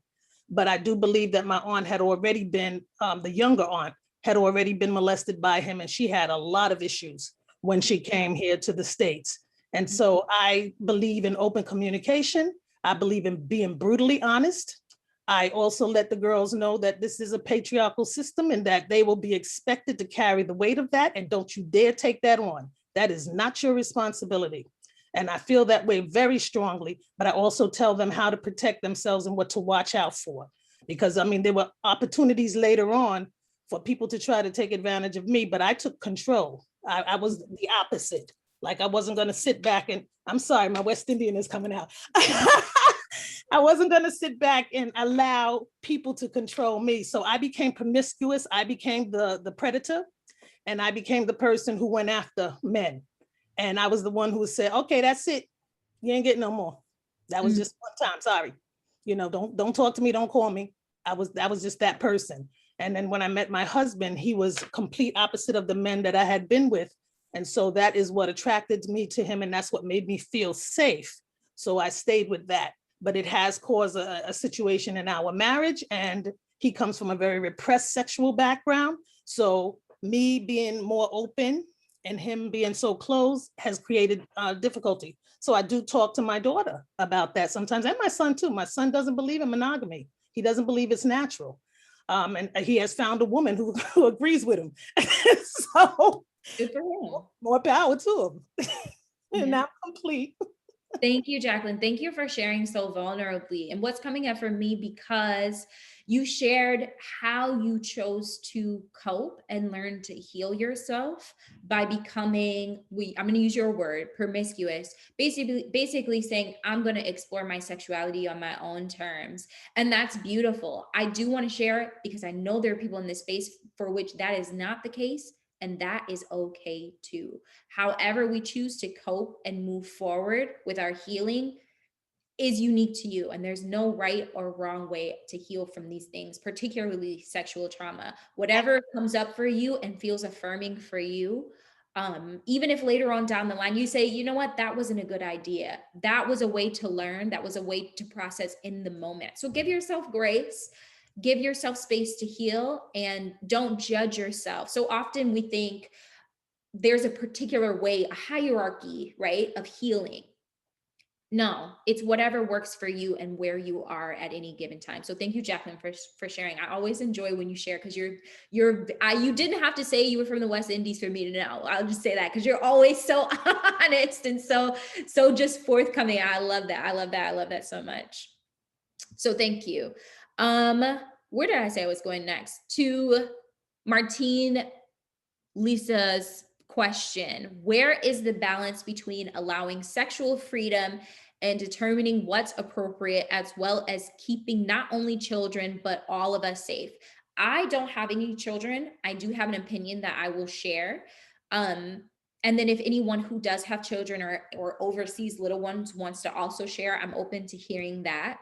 But I do believe that my aunt had already been, the younger aunt had already been molested by him, and she had a lot of issues when she came here to the States. And so I believe in open communication. I believe in being brutally honest. I also let the girls know that this is a patriarchal system and that they will be expected to carry the weight of that. And don't you dare take that on. That is not your responsibility. And I feel that way very strongly, but I also tell them how to protect themselves and what to watch out for. Because I mean, there were opportunities later on for people to try to take advantage of me, but I took control. I was the opposite. Like I wasn't going to sit back and, I'm sorry, my West Indian is coming out. I wasn't going to sit back and allow people to control me. So I became promiscuous. I became the predator, and I became the person who went after men. And I was the one who said, okay, that's it. You ain't getting no more. That was just one time. Sorry. You know, don't talk to me. Don't call me. That was just that person. And then when I met my husband, he was complete opposite of the men that I had been with. And so that is what attracted me to him. And that's what made me feel safe. So I stayed with that. But it has caused a situation in our marriage. And he comes from a very repressed sexual background. So me being more open and him being so close has created difficulty. So I do talk to my daughter about that sometimes, and my son too. My son doesn't believe in monogamy. He doesn't believe it's natural. And he has found a woman who agrees with him. So more power to him. And I'm complete. Thank you, Jacqueline. Thank you for sharing so vulnerably. And what's coming up for me, because you shared how you chose to cope and learn to heal yourself by becoming, I'm going to use your word, promiscuous, basically saying, I'm going to explore my sexuality on my own terms. And that's beautiful. I do want to share it because I know there are people in this space for which that is not the case. And that is okay too. However we choose to cope and move forward with our healing is unique to you. And there's no right or wrong way to heal from these things, particularly sexual trauma. Whatever comes up for you and feels affirming for you, even if later on down the line you say, you know what, that wasn't a good idea. That was a way to learn. That was a way to process in the moment. So give yourself grace. Give yourself space to heal and don't judge yourself. So often we think there's a particular way, a hierarchy, right, of healing. No, it's whatever works for you and where you are at any given time. So thank you, Jacqueline, for sharing. I always enjoy when you share because you didn't have to say you were from the West Indies for me to know. I'll just say that because you're always so honest and so just forthcoming. I love that. I love that so much. So thank you. Where did I say I was going next? To Martine, Lisa's question. Where is the balance between allowing sexual freedom and determining what's appropriate, as well as keeping not only children, but all of us safe? I don't have any children. I do have an opinion that I will share. And then if anyone who does have children or oversees little ones wants to also share, I'm open to hearing that.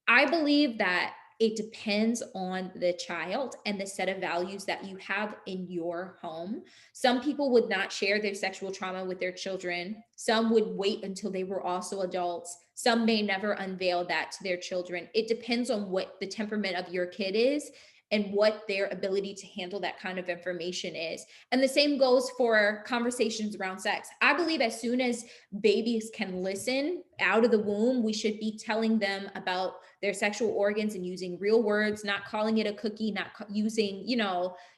I believe that it depends on the child and the set of values that you have in your home. Some people would not share their sexual trauma with their children. Some would wait until they were also adults. Some may never unveil that to their children. It depends on what the temperament of your kid is and what their ability to handle that kind of information is. And the same goes for conversations around sex. I believe as soon as babies can listen out of the womb, we should be telling them about their sexual organs and using real words, not calling it a cookie, not using,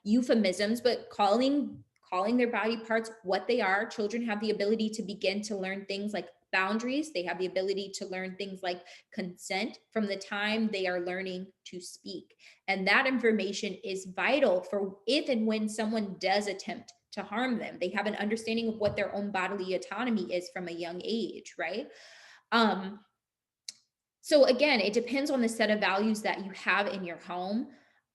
euphemisms, but calling their body parts what they are. Children have the ability to begin to learn things like boundaries. They have the ability to learn things like consent from the time they are learning to speak. And that information is vital for if and when someone does attempt to harm them. They have an understanding of what their own bodily autonomy is from a young age, right? So again, it depends on the set of values that you have in your home.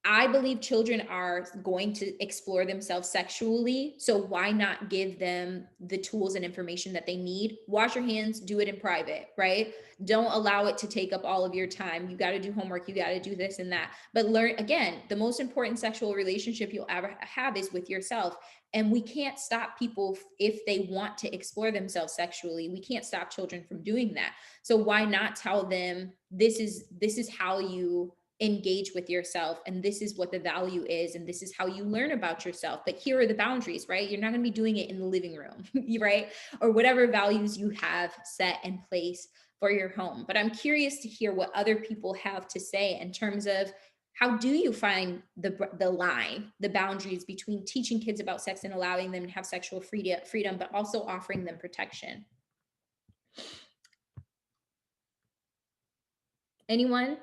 I believe children are going to explore themselves sexually. So why not give them the tools and information that they need? Wash your hands, do it in private, right? Don't allow it to take up all of your time. You got to do homework. You got to do this and that. But learn, again, the most important sexual relationship you'll ever have is with yourself. And we can't stop people if they want to explore themselves sexually. We can't stop children from doing that. So why not tell them this is how you engage with yourself, and this is what the value is, and this is how you learn about yourself. But here are the boundaries, right? You're not going to be doing it in the living room, right? Or whatever values you have set in place for your home. But I'm curious to hear what other people have to say in terms of how do you find the line, the boundaries between teaching kids about sex and allowing them to have sexual freedom, but also offering them protection? Anyone?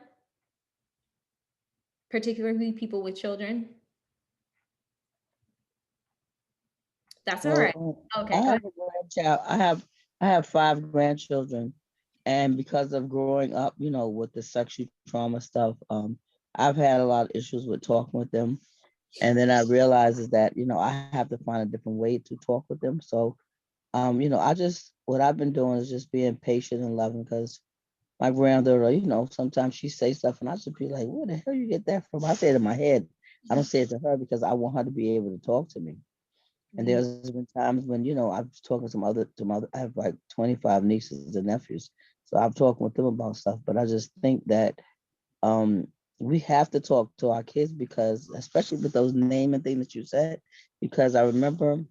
Particularly people with children? That's all right. Okay, I go ahead. have a grandchild. I have 5 grandchildren, and because of growing up, with the sexual trauma stuff, I've had a lot of issues with talking with them. And then I realized is that, I have to find a different way to talk with them. So, what I've been doing is just being patient and loving, because my granddaughter, sometimes she say stuff and I should be like, where the hell you get that from? I say it in my head. I don't say it to her because I want her to be able to talk to me. And there's been times when, I was talking to I have like 25 nieces and nephews. So I'm talking with them about stuff. But I just think that um, we have to talk to our kids, because especially with those name and things that you said, because I remember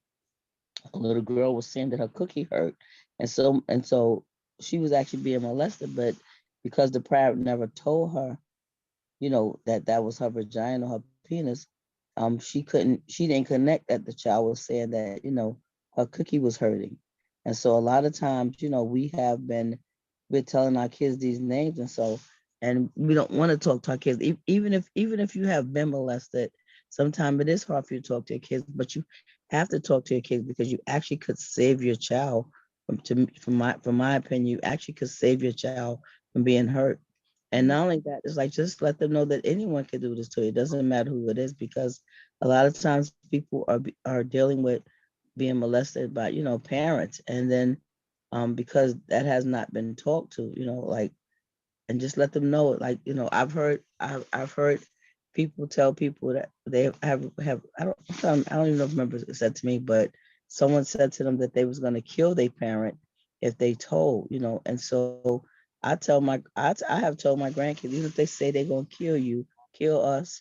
a little girl was saying that her cookie hurt. And so she was actually being molested, but because the parent never told her, that that was her vagina, her penis, she didn't connect that the child was saying that, her cookie was hurting. And so a lot of times, we're telling our kids these names. And we don't want to talk to our kids, even if you have been molested, sometimes it is hard for you to talk to your kids, but you have to talk to your kids, because you actually could save your child from my opinion, you actually could save your child from being hurt. And not only that, it's like, just let them know that anyone can do this to you. It doesn't matter who it is, because a lot of times people are dealing with being molested by, parents. And then because that has not been talked to, and just let them know, like, I've heard people tell people that they have I don't even know if remember it said to me, but someone said to them that they was going to kill their parent if they told, and so I have told my grandkids, even if they say they're going to kill you, kill us,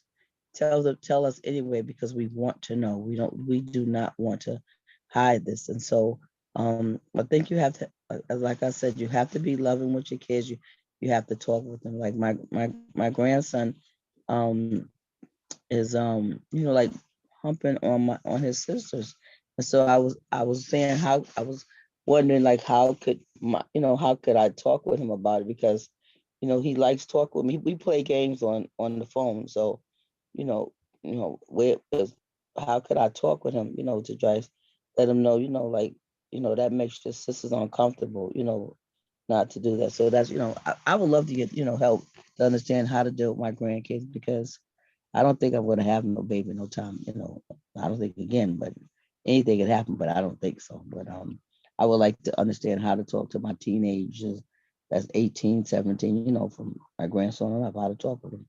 tell us anyway, because we want to know. We do not want to hide this. And so I think you have to, like I said, you have to be loving with your kids. You have to talk with them. Like my grandson is like humping on his sisters. And so I was saying, how I was wondering, like, how could I talk with him about it, because he likes talk with me. We play games on the phone. So where how could I talk with him, to try to let him know, like, that makes your sisters uncomfortable, not to do that. So that's, I would love to get, help to understand how to deal with my grandkids, because I don't think I'm going to have no baby no time, I don't think again, but anything could happen, but I don't think so. But I would like to understand how to talk to my teenagers that's 18, 17, from my grandson on up, how to talk with them.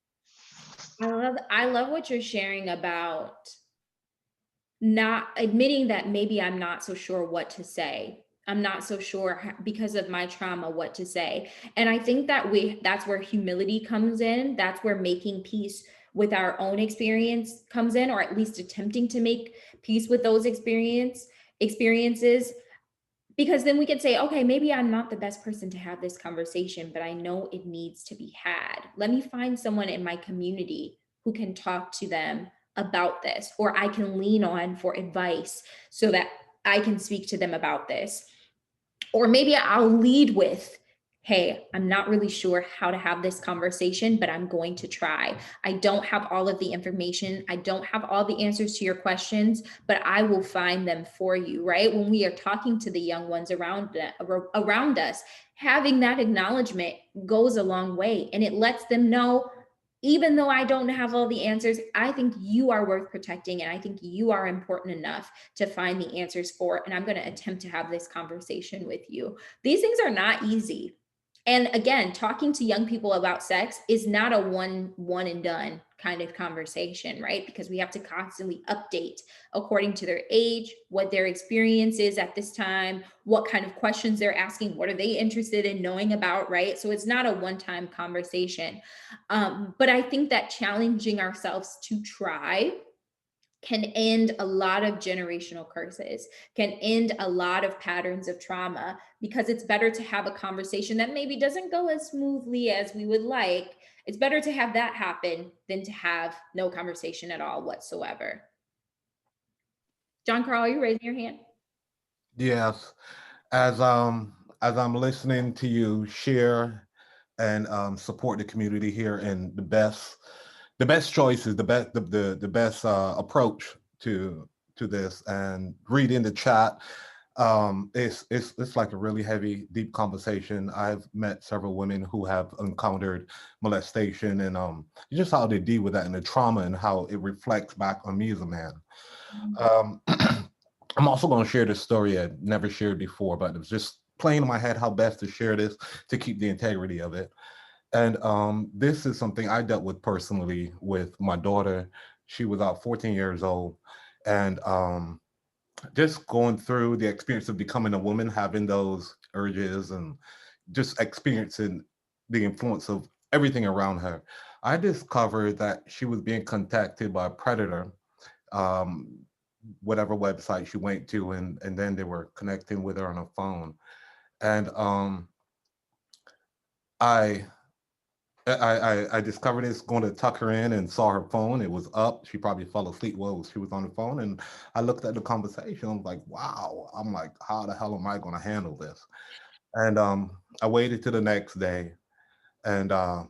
I love what you're sharing about not admitting that maybe I'm not so sure what to say. I'm not so sure because of my trauma what to say. And I think that that's where humility comes in. That's where making peace with our own experience comes in, or at least attempting to make peace with those experiences. Because then we could say, okay, maybe I'm not the best person to have this conversation, but I know it needs to be had. Let me find someone in my community who can talk to them about this, or I can lean on for advice so that I can speak to them about this. Or maybe I'll lead with, hey, I'm not really sure how to have this conversation, but I'm going to try. I don't have all of the information. I don't have all the answers to your questions, but I will find them for you, right? When we are talking to the young ones around us, having that acknowledgement goes a long way, and it lets them know, even though I don't have all the answers, I think you are worth protecting, and I think you are important enough to find the answers for, and I'm going to attempt to have this conversation with you. These things are not easy. And again, talking to young people about sex is not a one and done kind of conversation, right? Because we have to constantly update according to their age, what their experience is at this time, what kind of questions they're asking, what are they interested in knowing about, right? So it's not a one-time conversation. But I think that challenging ourselves to try can end a lot of generational curses, can end a lot of patterns of trauma, because it's better to have a conversation that maybe doesn't go as smoothly as we would like. It's better to have that happen than to have no conversation at all whatsoever. John Carl, are you raising your hand? Yes, as I'm listening to you share and support the community here, and the best choices, the best approach to this, and reading the chat. It's like a really heavy, deep conversation. I've met several women who have encountered molestation, and just how they deal with that and the trauma and how it reflects back on me as a man. Um, I'm also going to share this story I never shared before, but it was just playing in my head how best to share this to keep the integrity of it. And this is something I dealt with personally with my daughter. She was about 14 years old, and just going through the experience of becoming a woman, having those urges, and just experiencing the influence of everything around her. I discovered that she was being contacted by a predator, um, whatever website she went to, and then they were connecting with her on a phone. And I I discovered this going to tuck her in and saw her phone. It was up. She probably fell asleep while she was on the phone. And I looked at the conversation. I'm like, wow. I'm like, how the hell am I going to handle this? And I waited to the next day, and I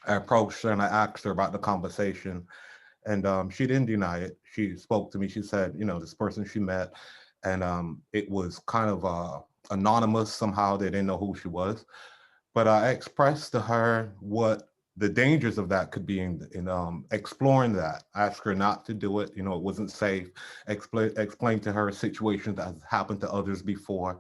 approached her and I asked her about the conversation. And she didn't deny it. She spoke to me. She said, you know, this person she met, and it was kind of anonymous somehow. They didn't know who she was. But I expressed to her what the dangers of that could be in exploring that. I asked her not to do it. You know, it wasn't safe. Explain to her situations that has happened to others before.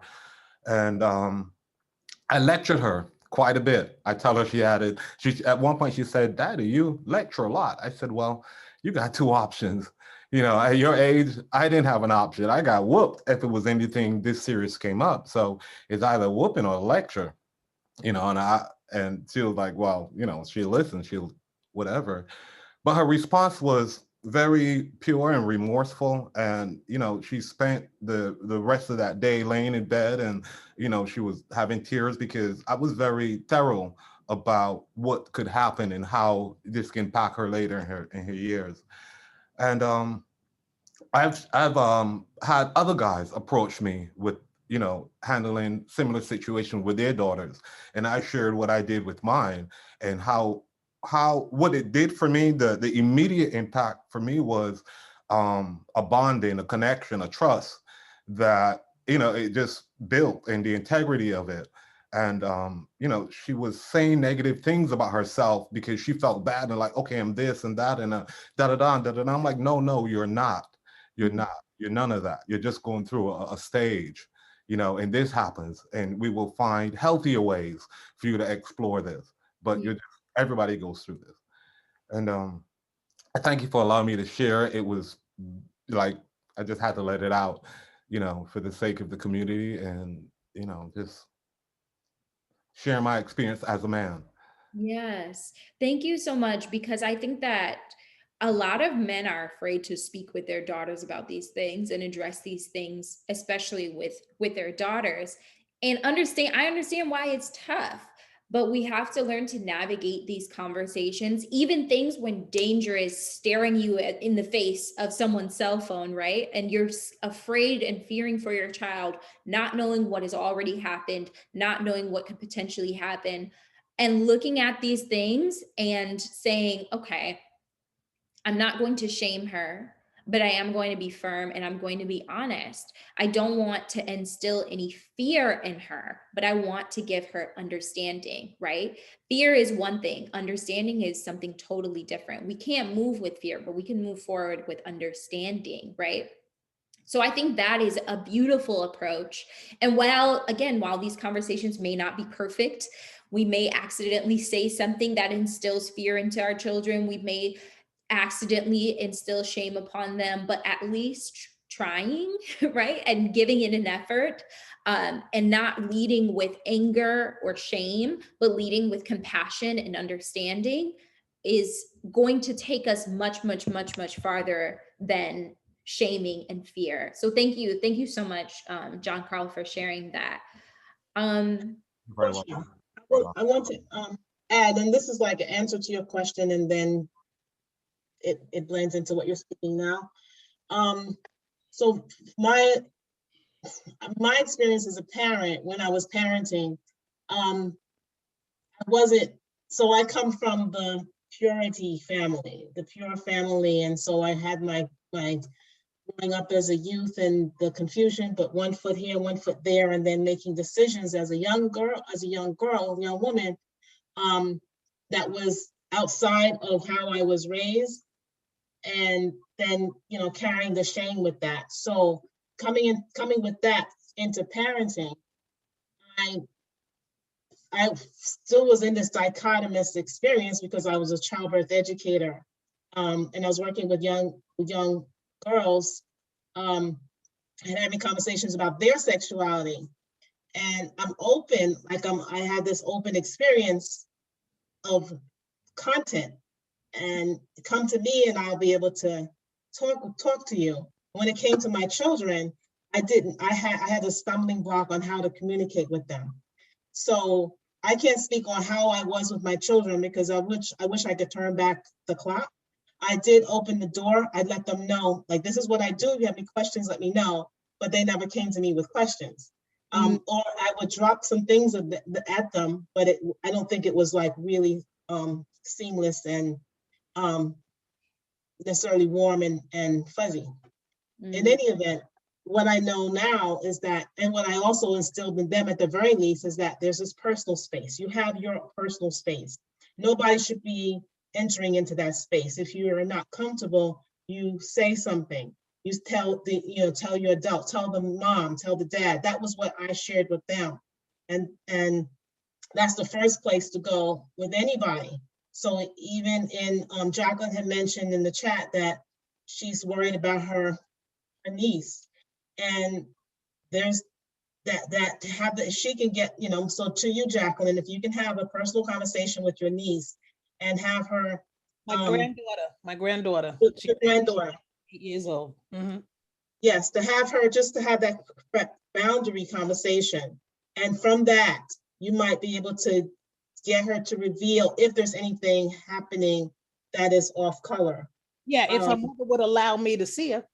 And I lectured her quite a bit. I tell her she had it. She at one point she said, "Daddy, you lecture a lot." I said, "Well, you got two options. You know, at your age, I didn't have an option. I got whooped if it was anything this serious came up. So it's either whooping or a lecture." You know, and she was like, "Well, you know, she listened, she'll whatever." But her response was very pure and remorseful. And, you know, she spent the rest of that day laying in bed, and, you know, she was having tears because I was very thorough about what could happen and how this can impact her later in her years. And I've had other guys approach me with, you know, handling similar situations with their daughters, and I shared what I did with mine, and how what it did for me. The immediate impact for me was a bonding, a connection, a trust that, you know, it just built, and the integrity of it. And you know, she was saying negative things about herself because she felt bad and like, okay, I'm this and that and da da da da da. I'm like, no, no, you're not. You're not. You're none of that. You're just going through a stage, you know, and this happens, and we will find healthier ways for you to explore this. But you're just, everybody goes through this. And I thank you for allowing me to share. It was like I just had to let it out, you know, for the sake of the community, and, you know, just share my experience as a man. Yes. Thank you so much, because I think that a lot of men are afraid to speak with their daughters about these things and address these things, especially with their daughters. And I understand why it's tough, but we have to learn to navigate these conversations, even things when danger is staring you in the face of someone's cell phone, right? And you're afraid and fearing for your child, not knowing what has already happened, not knowing what could potentially happen, and looking at these things and saying, okay, I'm not going to shame her, but I am going to be firm and I'm going to be honest. I don't want to instill any fear in her, but I want to give her understanding, right? Fear is one thing, understanding is something totally different. We can't move with fear, but we can move forward with understanding, right? So I think that is a beautiful approach. And while these conversations may not be perfect, We may accidentally say something that instills fear into our children. We may accidentally instill shame upon them, but at least trying, right? And giving it an effort, and not leading with anger or shame, but leading with compassion and understanding is going to take us much, much, much, much farther than shaming and fear. So thank you. Thank you so much, John Carl, for sharing that. Very well. I want to add, and this is like an answer to your question, and then it blends into what you're speaking now. So my experience as a parent, when I was parenting, I wasn't, so I come from the purity family, the pure family. And so I had my growing up as a youth and the confusion, but 1 foot here, 1 foot there, and then making decisions as a young woman, that was outside of how I was raised. And then, carrying the shame with that. So coming with that into parenting, I still was in this dichotomous experience because I was a childbirth educator, and I was working with young girls, and having conversations about their sexuality. And I'm open, I had this open experience of content, and come to me and I'll be able to talk to you. When it came to my children, I had a stumbling block on how to communicate with them. So I can't speak on how I was with my children because I wish I could turn back the clock. I did open the door. I let them know, like, this is what I do. If you have any questions, let me know. But they never came to me with questions. Or I would drop some things at them, but I don't think it was like really seamless and necessarily warm and fuzzy. In any event, what I know now is that, and what I also instilled in them at the very least, is that there's this personal space. You have your personal space. Nobody should be entering into that space. If you are not comfortable, you say something. You tell your adult, tell the mom, tell the dad. That was what I shared with them. And that's the first place to go with anybody. So even in, Jacqueline had mentioned in the chat that she's worried about her niece, and there's that to have that she can get, so to you, Jacqueline, if you can have a personal conversation with your niece and have her, my granddaughter, your granddaughter, 8 years old. Yes, to have her, just to have that boundary conversation, and from that you might be able to get her to reveal if there's anything happening that is off color. Yeah, if her mother would allow me to see her.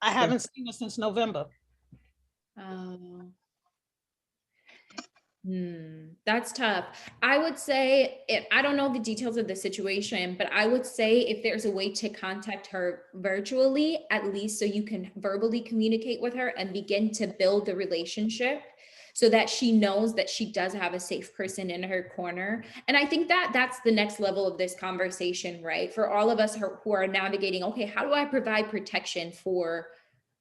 I haven't seen her since November. That's tough. I would say, I don't know the details of the situation, but I would say if there's a way to contact her virtually, at least so you can verbally communicate with her and begin to build the relationship so that she knows that she does have a safe person in her corner. And I think that that's the next level of this conversation, right? For all of us who are navigating, okay, how do I provide protection for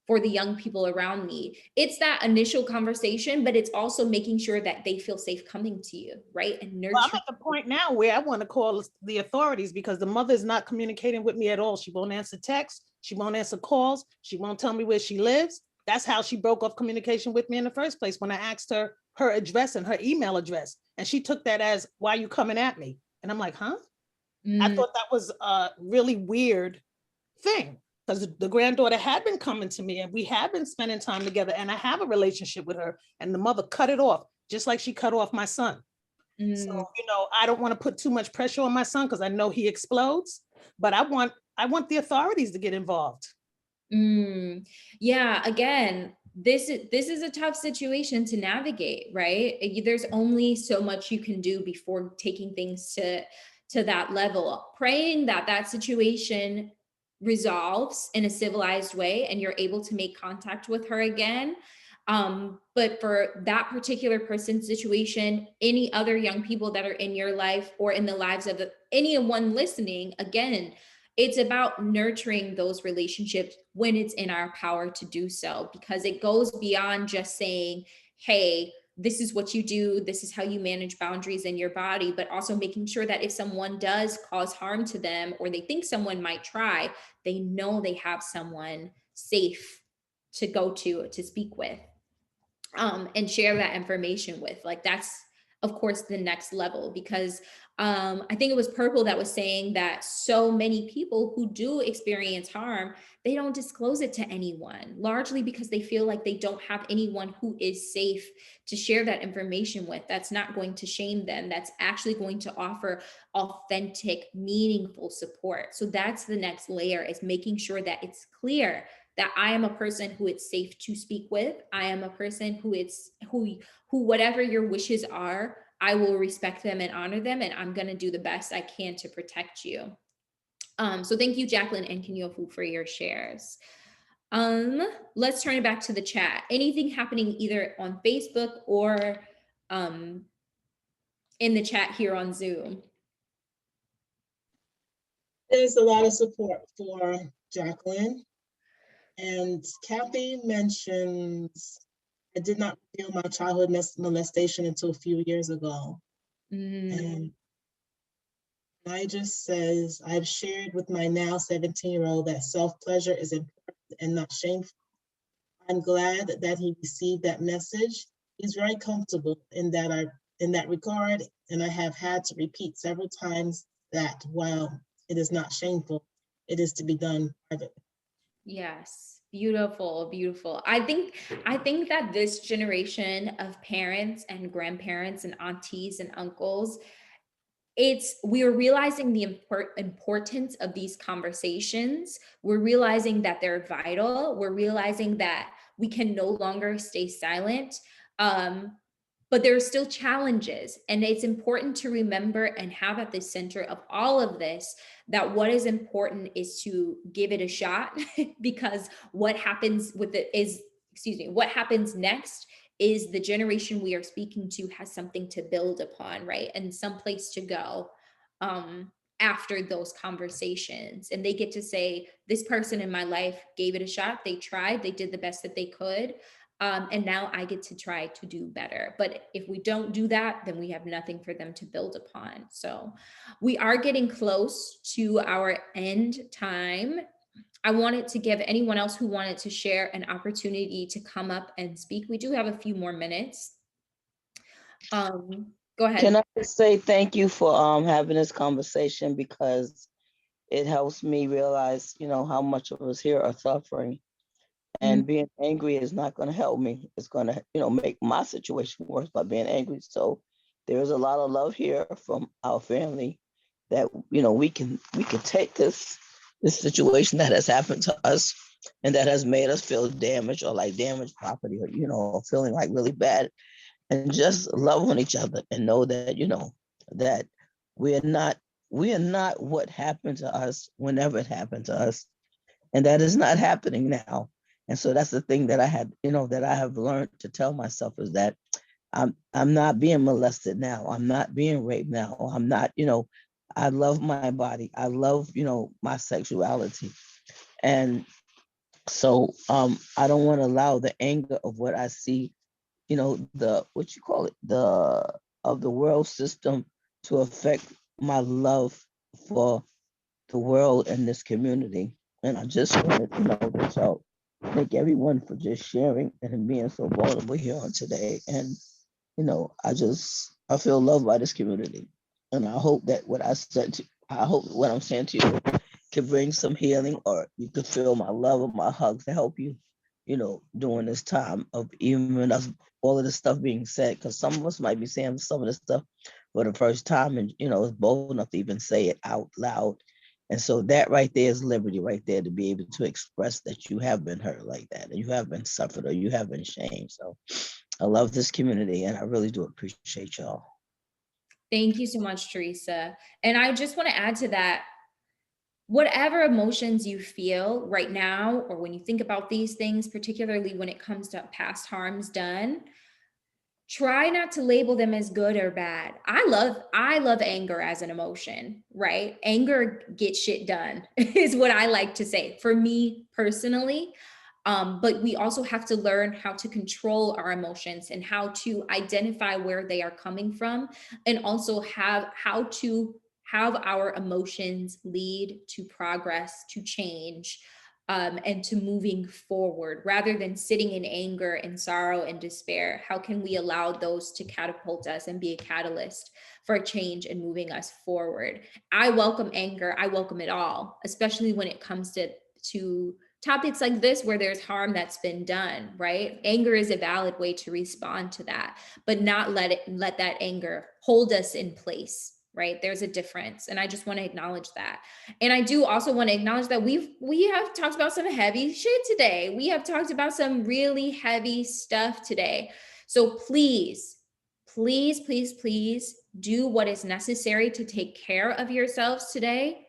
the young people around me? It's that initial conversation, but it's also making sure that they feel safe coming to you, right? And nurture. Well, I'm at the point now where I want to call the authorities because the mother is not communicating with me at all. She won't answer texts. She won't answer calls. She won't tell me where she lives. That's how she broke off communication with me in the first place, when I asked her address and her email address. And she took that as, why are you coming at me? And I'm like, huh? I thought that was a really weird thing, because the granddaughter had been coming to me and we had been spending time together and I have a relationship with her, and the mother cut it off, just like she cut off my son. So, I don't want to put too much pressure on my son because I know he explodes, but I want the authorities to get involved. Yeah, again, this is a tough situation to navigate, right? There's only so much you can do before taking things to that level. Praying that situation resolves in a civilized way and you're able to make contact with her again. But for that particular person's situation, any other young people that are in your life or in the lives of anyone listening, again, it's about nurturing those relationships when it's in our power to do so, because it goes beyond just saying, hey, this is what you do, this is how you manage boundaries in your body, but also making sure that if someone does cause harm to them or they think someone might try, they know they have someone safe to go to speak with, and share that information with. Like, that's of course the next level, because I think it was Purple that was saying that so many people who do experience harm, they don't disclose it to anyone, largely because they feel like they don't have anyone who is safe to share that information with, that's not going to shame them, that's actually going to offer authentic, meaningful support. So that's the next layer, is making sure that it's clear that I am a person who it's safe to speak with. I am a person who whatever your wishes are, I will respect them and honor them, and I'm going to do the best I can to protect you. So thank you, Jacqueline and Kenyofu, for your shares. Let's turn it back to the chat. Anything happening either on Facebook or in the chat here on Zoom? There's a lot of support for Jacqueline. And Kathy mentions, I did not reveal my childhood molestation until a few years ago. And Nigel says, I've shared with my now 17-year-old that self-pleasure is important and not shameful. I'm glad that he received that message. He's very comfortable in that regard, and I have had to repeat several times that while it is not shameful, it is to be done privately. Yes, beautiful, beautiful. I think that this generation of parents and grandparents and aunties and uncles, we are realizing the importance of these conversations. We're realizing that they're vital. We're realizing that we can no longer stay silent. But there are still challenges, and it's important to remember and have at the center of all of this that what is important is to give it a shot, because what happens with it is, what happens next is the generation we are speaking to has something to build upon, right? And some place to go after those conversations. And they get to say, this person in my life gave it a shot, they tried, they did the best that they could. And now I get to try to do better. But if we don't do that, then we have nothing for them to build upon. So we are getting close to our end time. I wanted to give anyone else who wanted to share an opportunity to come up and speak. We do have a few more minutes. Go ahead. Can I just say thank you for having this conversation, because it helps me realize, how much of us here are suffering. And being angry is not going to help me. It's going to, make my situation worse by being angry. So there's a lot of love here from our family that, we can take this situation that has happened to us and that has made us feel damaged or like damaged property, or, feeling like really bad, and just love on each other and know that, that we are not what happened to us whenever it happened to us. And that is not happening now. And so that's the thing that I had, that I have learned to tell myself, is that I'm not being molested now. I'm not being raped now. I'm not, I love my body. I love, my sexuality. And so I don't want to allow the anger of what I see, the of the world system to affect my love for the world and this community. And I just wanted to know that y'all, thank everyone for just sharing and being so vulnerable here on today. And, I feel loved by this community. And I hope that what I'm saying to you can bring some healing, or you could feel my love and my hugs to help you, during this time of even us, all of this stuff being said, because some of us might be saying some of this stuff for the first time, and, it's bold enough to even say it out loud. And so that right there is liberty right there, to be able to express that you have been hurt like that, and you have been suffered, or you have been shamed. So I love this community, and I really do appreciate y'all. Thank you so much, Teresa. And I just want to add to that, whatever emotions you feel right now, or when you think about these things, particularly when it comes to past harms done, try not to label them as good or bad. I love anger as an emotion, right? Anger gets shit done is what I like to say. For me personally, But we also have to learn how to control our emotions and how to identify where they are coming from, and also how to have our emotions lead to progress, to change, and to moving forward rather than sitting in anger and sorrow and despair. How can we allow those to catapult us and be a catalyst for change and moving us forward? I welcome anger. I welcome it all, especially when it comes to topics like this where there's harm that's been done, right? Anger is a valid way to respond to that, but not let that anger hold us in place, right? There's a difference. And I just want to acknowledge that. And I do also want to acknowledge that we have talked about some heavy shit today. We have talked about some really heavy stuff today. So please, please, please, please do what is necessary to take care of yourselves today.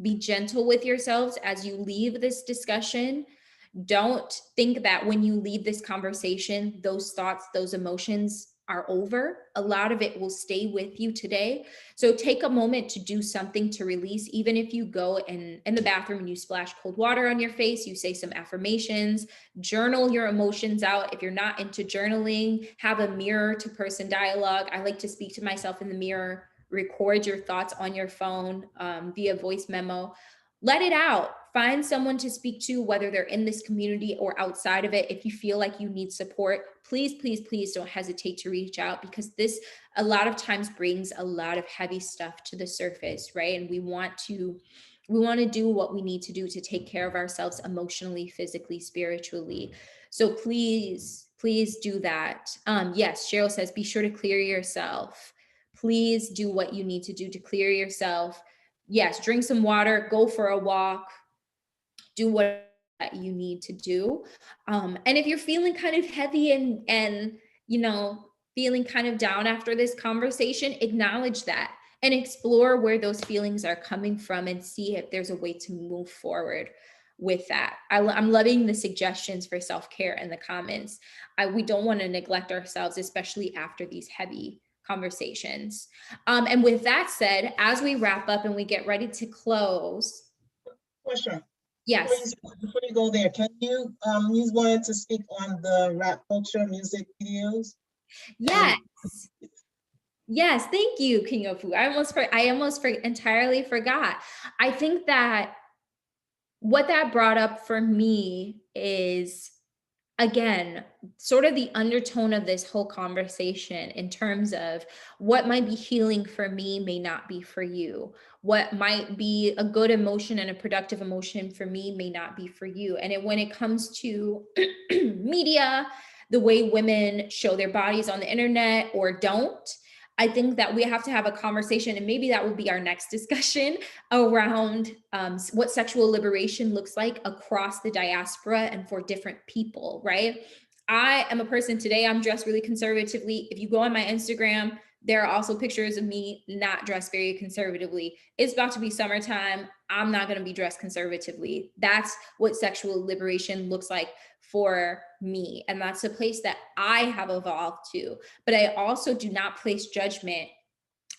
Be gentle with yourselves as you leave this discussion. Don't think that when you leave this conversation, those thoughts, those emotions are over. A lot of it will stay with you today. So take a moment to do something to release, even if you go in the bathroom and you splash cold water on your face, you say some affirmations, journal your emotions out. If you're not into journaling, have a mirror to person dialogue. I like to speak to myself in the mirror. Record your thoughts on your phone via voice memo. Let it out. Find someone to speak to, whether they're in this community or outside of it. If you feel like you need support, please, please, please don't hesitate to reach out, because this a lot of times brings a lot of heavy stuff to the surface, right? And we want to do what we need to do to take care of ourselves emotionally, physically, spiritually. So please, please do that. Yes, Cheryl says, be sure to clear yourself. Please do what you need to do to clear yourself. Yes, drink some water, go for a walk, do what you need to do. And if you're feeling kind of heavy and feeling kind of down after this conversation, acknowledge that and explore where those feelings are coming from and see if there's a way to move forward with that. I'm loving the suggestions for self-care in the comments. We don't want to neglect ourselves, especially after these heavy conversations. And with that said, as we wrap up and we get ready to close. Portia, Yes. before you go there, can you wanted to speak on the rap culture music videos? Yes. Yes, thank you, King of Fu. I almost entirely forgot. I think that what that brought up for me is, again, sort of the undertone of this whole conversation in terms of what might be healing for me may not be for you. What might be a good emotion and a productive emotion for me may not be for you. And when it comes to media, the way women show their bodies on the internet or don't, I think that we have to have a conversation, and maybe that will be our next discussion around what sexual liberation looks like across the diaspora and for different people, right? I am a person today, I'm dressed really conservatively. If you go on my Instagram, there are also pictures of me not dressed very conservatively. It's about to be summertime. I'm not going to be dressed conservatively. That's what sexual liberation looks like for me. And that's a place that I have evolved to. But I also do not place judgment.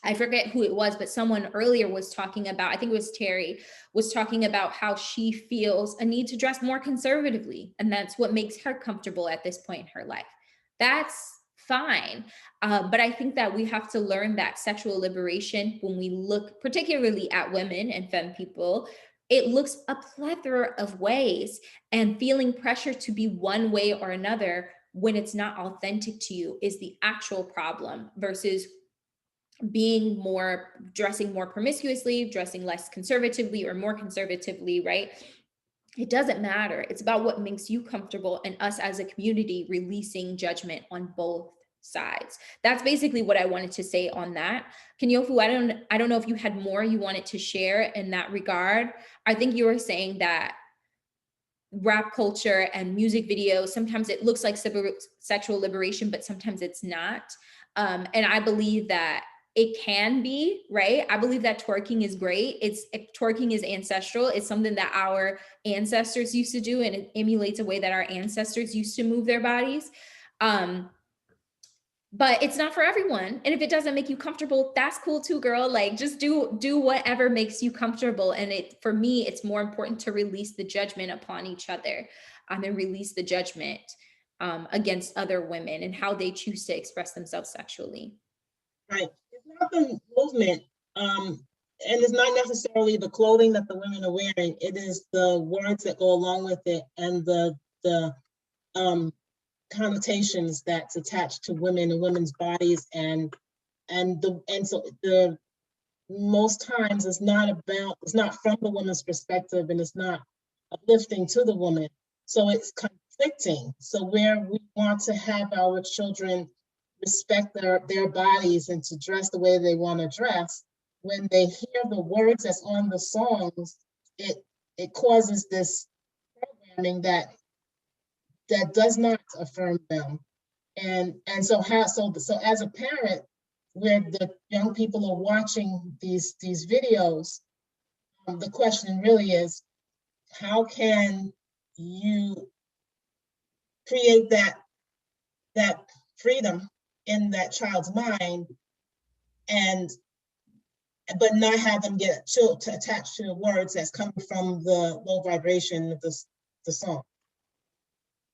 I forget who it was, but someone earlier was talking about, I think it was Terry, was talking about how she feels a need to dress more conservatively. And that's what makes her comfortable at this point in her life. That's fine. But I think that we have to learn that sexual liberation, when we look particularly at women and femme people, it looks a plethora of ways, and feeling pressure to be one way or another when it's not authentic to you is the actual problem, versus dressing more promiscuously, dressing less conservatively or more conservatively, right? It doesn't matter. It's about what makes you comfortable, and us as a community releasing judgment on both sides. That's basically what I wanted to say on that. Kenyofu, I don't know if you had more you wanted to share in that regard. I think you were saying that rap culture and music videos, sometimes it looks like sexual liberation, but sometimes it's not. And I believe that it can be, right? I believe that twerking is great. Twerking is ancestral. It's something that our ancestors used to do, and it emulates a way that our ancestors used to move their bodies. But it's not for everyone. And if it doesn't make you comfortable, that's cool too, girl. Like, just do whatever makes you comfortable. And for me, it's more important to release the judgment upon each other. and then release the judgment against other women and how they choose to express themselves sexually. Right. It's not the movement, and it's not necessarily the clothing that the women are wearing. It is the words that go along with it and the connotations that's attached to women and women's bodies, and so the most times it's not from the woman's perspective, and it's not uplifting to the woman. So it's conflicting. So where we want to have our children respect their bodies and to dress the way they want to dress, when they hear the words that's on the songs, it causes this programming that does not affirm them. And so as a parent, where the young people are watching these videos, the question really is, how can you create that freedom in that child's mind, but not have them get attached to the words that's coming from the low vibration of the song?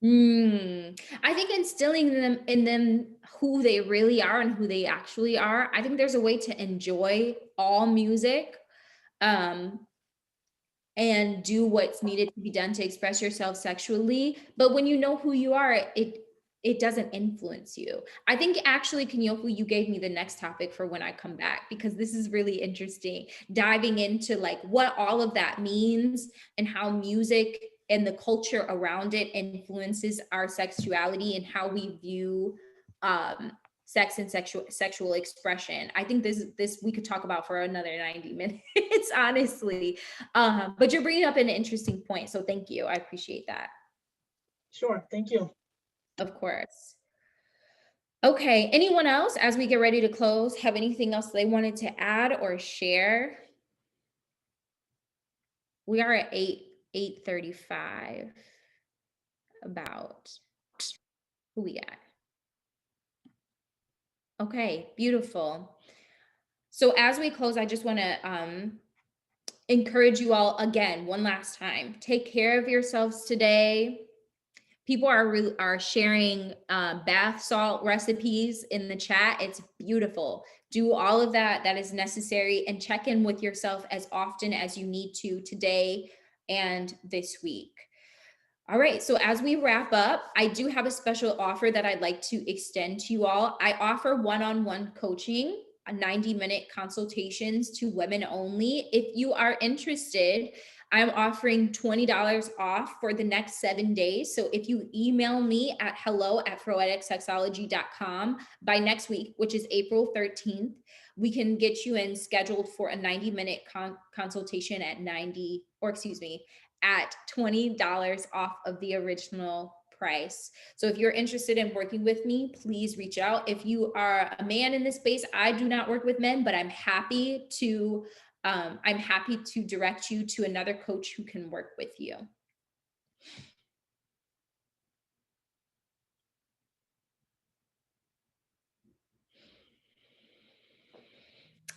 I think instilling in them who they really are and who they actually are. I think there's a way to enjoy all music, and do what's needed to be done to express yourself sexually. But when you know who you are, it doesn't influence you. I think actually, Kenyofu, you gave me the next topic for when I come back, because this is really interesting, diving into like what all of that means and how music and the culture around it influences our sexuality and how we view sex and sexual expression. I think this we could talk about for another 90 minutes, honestly. But you're bringing up an interesting point, so thank you. I appreciate that. Sure, thank you. Of course. Okay, anyone else as we get ready to close have anything else they wanted to add or share? We are at 8:35. About who we at? Okay, beautiful. So as we close, I just want to encourage you all again, one last time, take care of yourselves today. People are sharing bath salt recipes in the chat. It's beautiful. Do all of that is necessary, and check in with yourself as often as you need to today and this week. All right, so as we wrap up, I do have a special offer that I'd like to extend to you all. I offer one-on-one coaching, 90-minute consultations to women only. If you are interested, I'm offering $20 off for the next 7 days. So if you email me at hello@froeticsexology.com by next week, which is April 13th, we can get you in scheduled for a 90-minute consultation at at $20 off of the original price. So if you're interested in working with me, please reach out. If you are a man in this space, I do not work with men, but I'm happy to direct you to another coach who can work with you.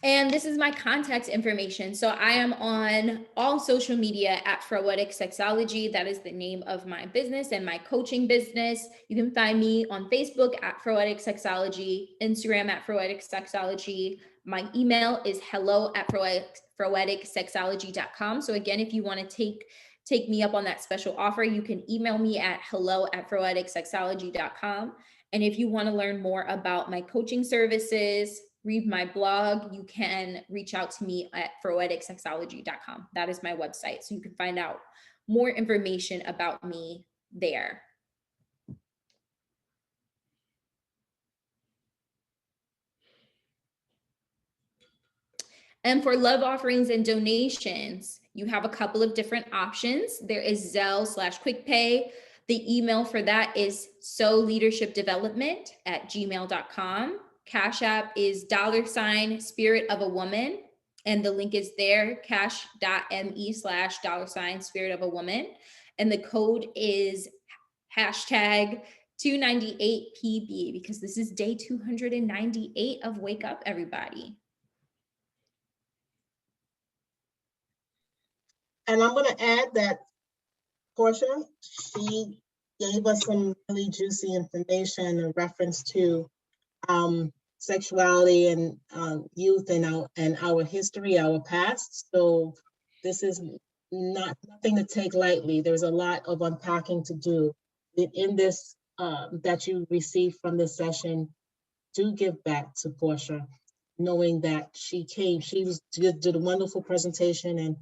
And this is my contact information. So I am on all social media at Froetic Sexology. That is the name of my business and my coaching business. You can find me on Facebook at Froetic Sexology, Instagram at Froetic Sexology. My email is hello@froeticsexology.com. So again, if you want to take me up on that special offer, you can email me at hello@froeticsexology.com. And if you want to learn more about my coaching services, read my blog, you can reach out to me at froeticsexology.com. That is my website. So you can find out more information about me there. And for love offerings and donations, you have a couple of different options. There is Zelle/QuickPay. The email for that is soleadershipdevelopment@gmail.com. Cash App is $Spirit of a Woman. And the link is there, cash.me/$Spirit of a Woman. And the code is #298PB, because this is day 298 of Wake Up, everybody. And I'm going to add that Portia. She gave us some really juicy information in reference to sexuality and youth and our history, our past. So this is nothing to take lightly. There's a lot of unpacking to do. In this that you received from this session, do give back to Portia, knowing that she did a wonderful presentation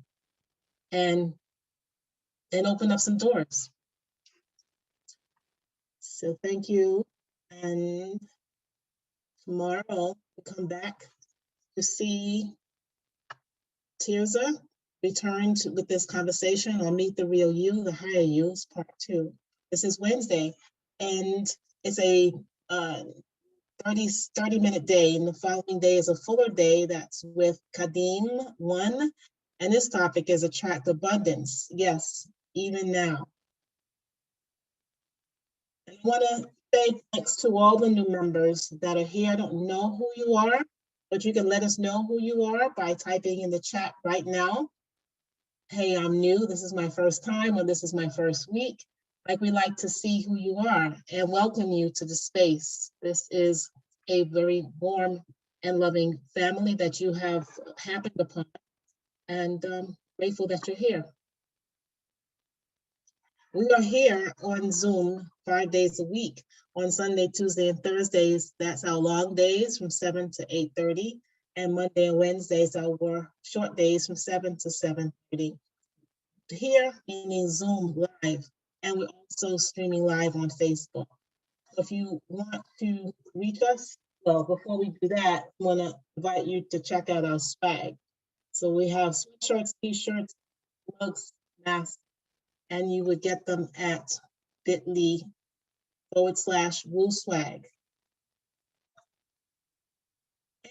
and open up some doors. So thank you. And tomorrow we'll come back to see Tirza return with this conversation on Meet the Real You, the Higher You, is part 2. This is Wednesday, and it's a 30-minute day, and the following day is a fuller day that's with Kadim 1, and this topic is attract abundance. Yes, even now. I want to say thanks to all the new members that are here. I don't know who you are, but you can let us know who you are by typing in the chat right now. Hey, I'm new. This is my first time, or this is my first week. Like, we like to see who you are and welcome you to the space. This is a very warm and loving family that you have happened upon, and grateful that you're here. We are here on Zoom 5 days a week. On Sunday, Tuesday, and Thursdays, that's our long days from 7 to 8:30. And Monday and Wednesdays, our short days from 7 to 7:30. Here, meaning Zoom live. And we're also streaming live on Facebook. If you want to reach us, well, before we do that, I want to invite you to check out our swag. So we have sweatshirts, t-shirts, mugs, masks, and you would get them at bit.ly/Woo Swag.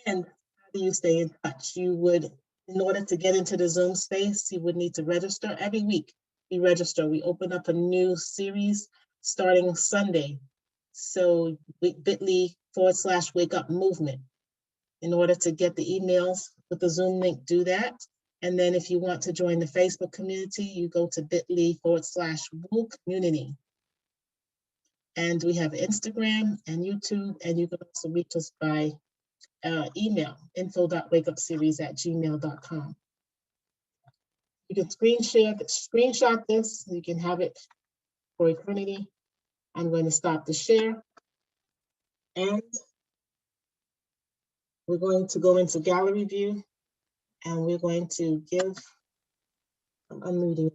And how do you stay in touch? You would, in order to get into the Zoom space, you would need to register every week. We register, we open up a new series starting Sunday. So bit.ly/Wake Up Movement. In order to get the emails with the Zoom link, do that. And then if you want to join the Facebook community, you go to bit.ly/Woo Community. And we have Instagram and YouTube, and you can also reach us by email, info.wakeupseries@gmail.com. You can screenshot this, you can have it for eternity. I'm going to stop the share. And we're going to go into gallery view, and we're going to give, I'm unmuting.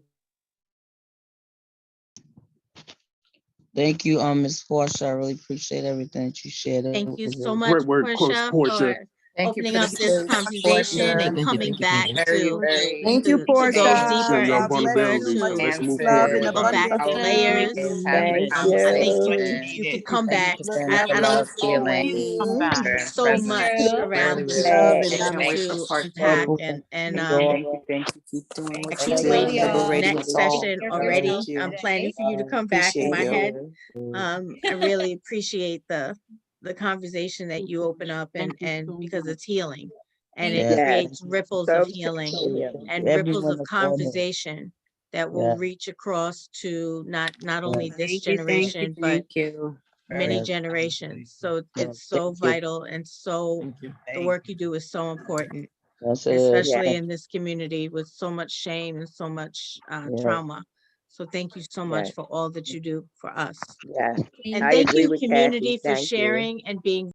Thank you, Ms. Portia. I really appreciate everything that you shared. Thank It you was so really much, Great work, Coach Portia, Portia. for Thank you opening for up the this space, conversation and Portia. coming back Very, to very Thank you, go interesting. Portia. deeper Share your and God bless deeper you. vulnerability. Much to Let's peace, move love, forward. and Answered. peel back the Powerful. abundance. layers. Having the Thank I think you. conversation. you could come Thank you back. for Love standing I for don't. love, all of healing, you. There's and so presence. much Really, around this really Yes. can't wait for to part unpack 2. and Thank you, thank you. Keep doing I what can't you're wait doing. for this Liberating next us all. session already. Thank you. I'm planning for you to come back in my head. I really appreciate the conversation that you open up, and because it's healing, and it Yes. creates ripples So of healing and ripples Everyone of is on it. conversation that will Yes. reach across to not only this Thank you, generation, but thank you. many Yes. generations. So Yes. it's so Thank you. vital, and so the work you do is so important, Yes, it is. especially yes, in this community with so much shame and so much Yes. trauma. So thank you so much yes, for all that you do for us. yes. And I thank agree you, with community, Kathy. for Thank you. sharing and being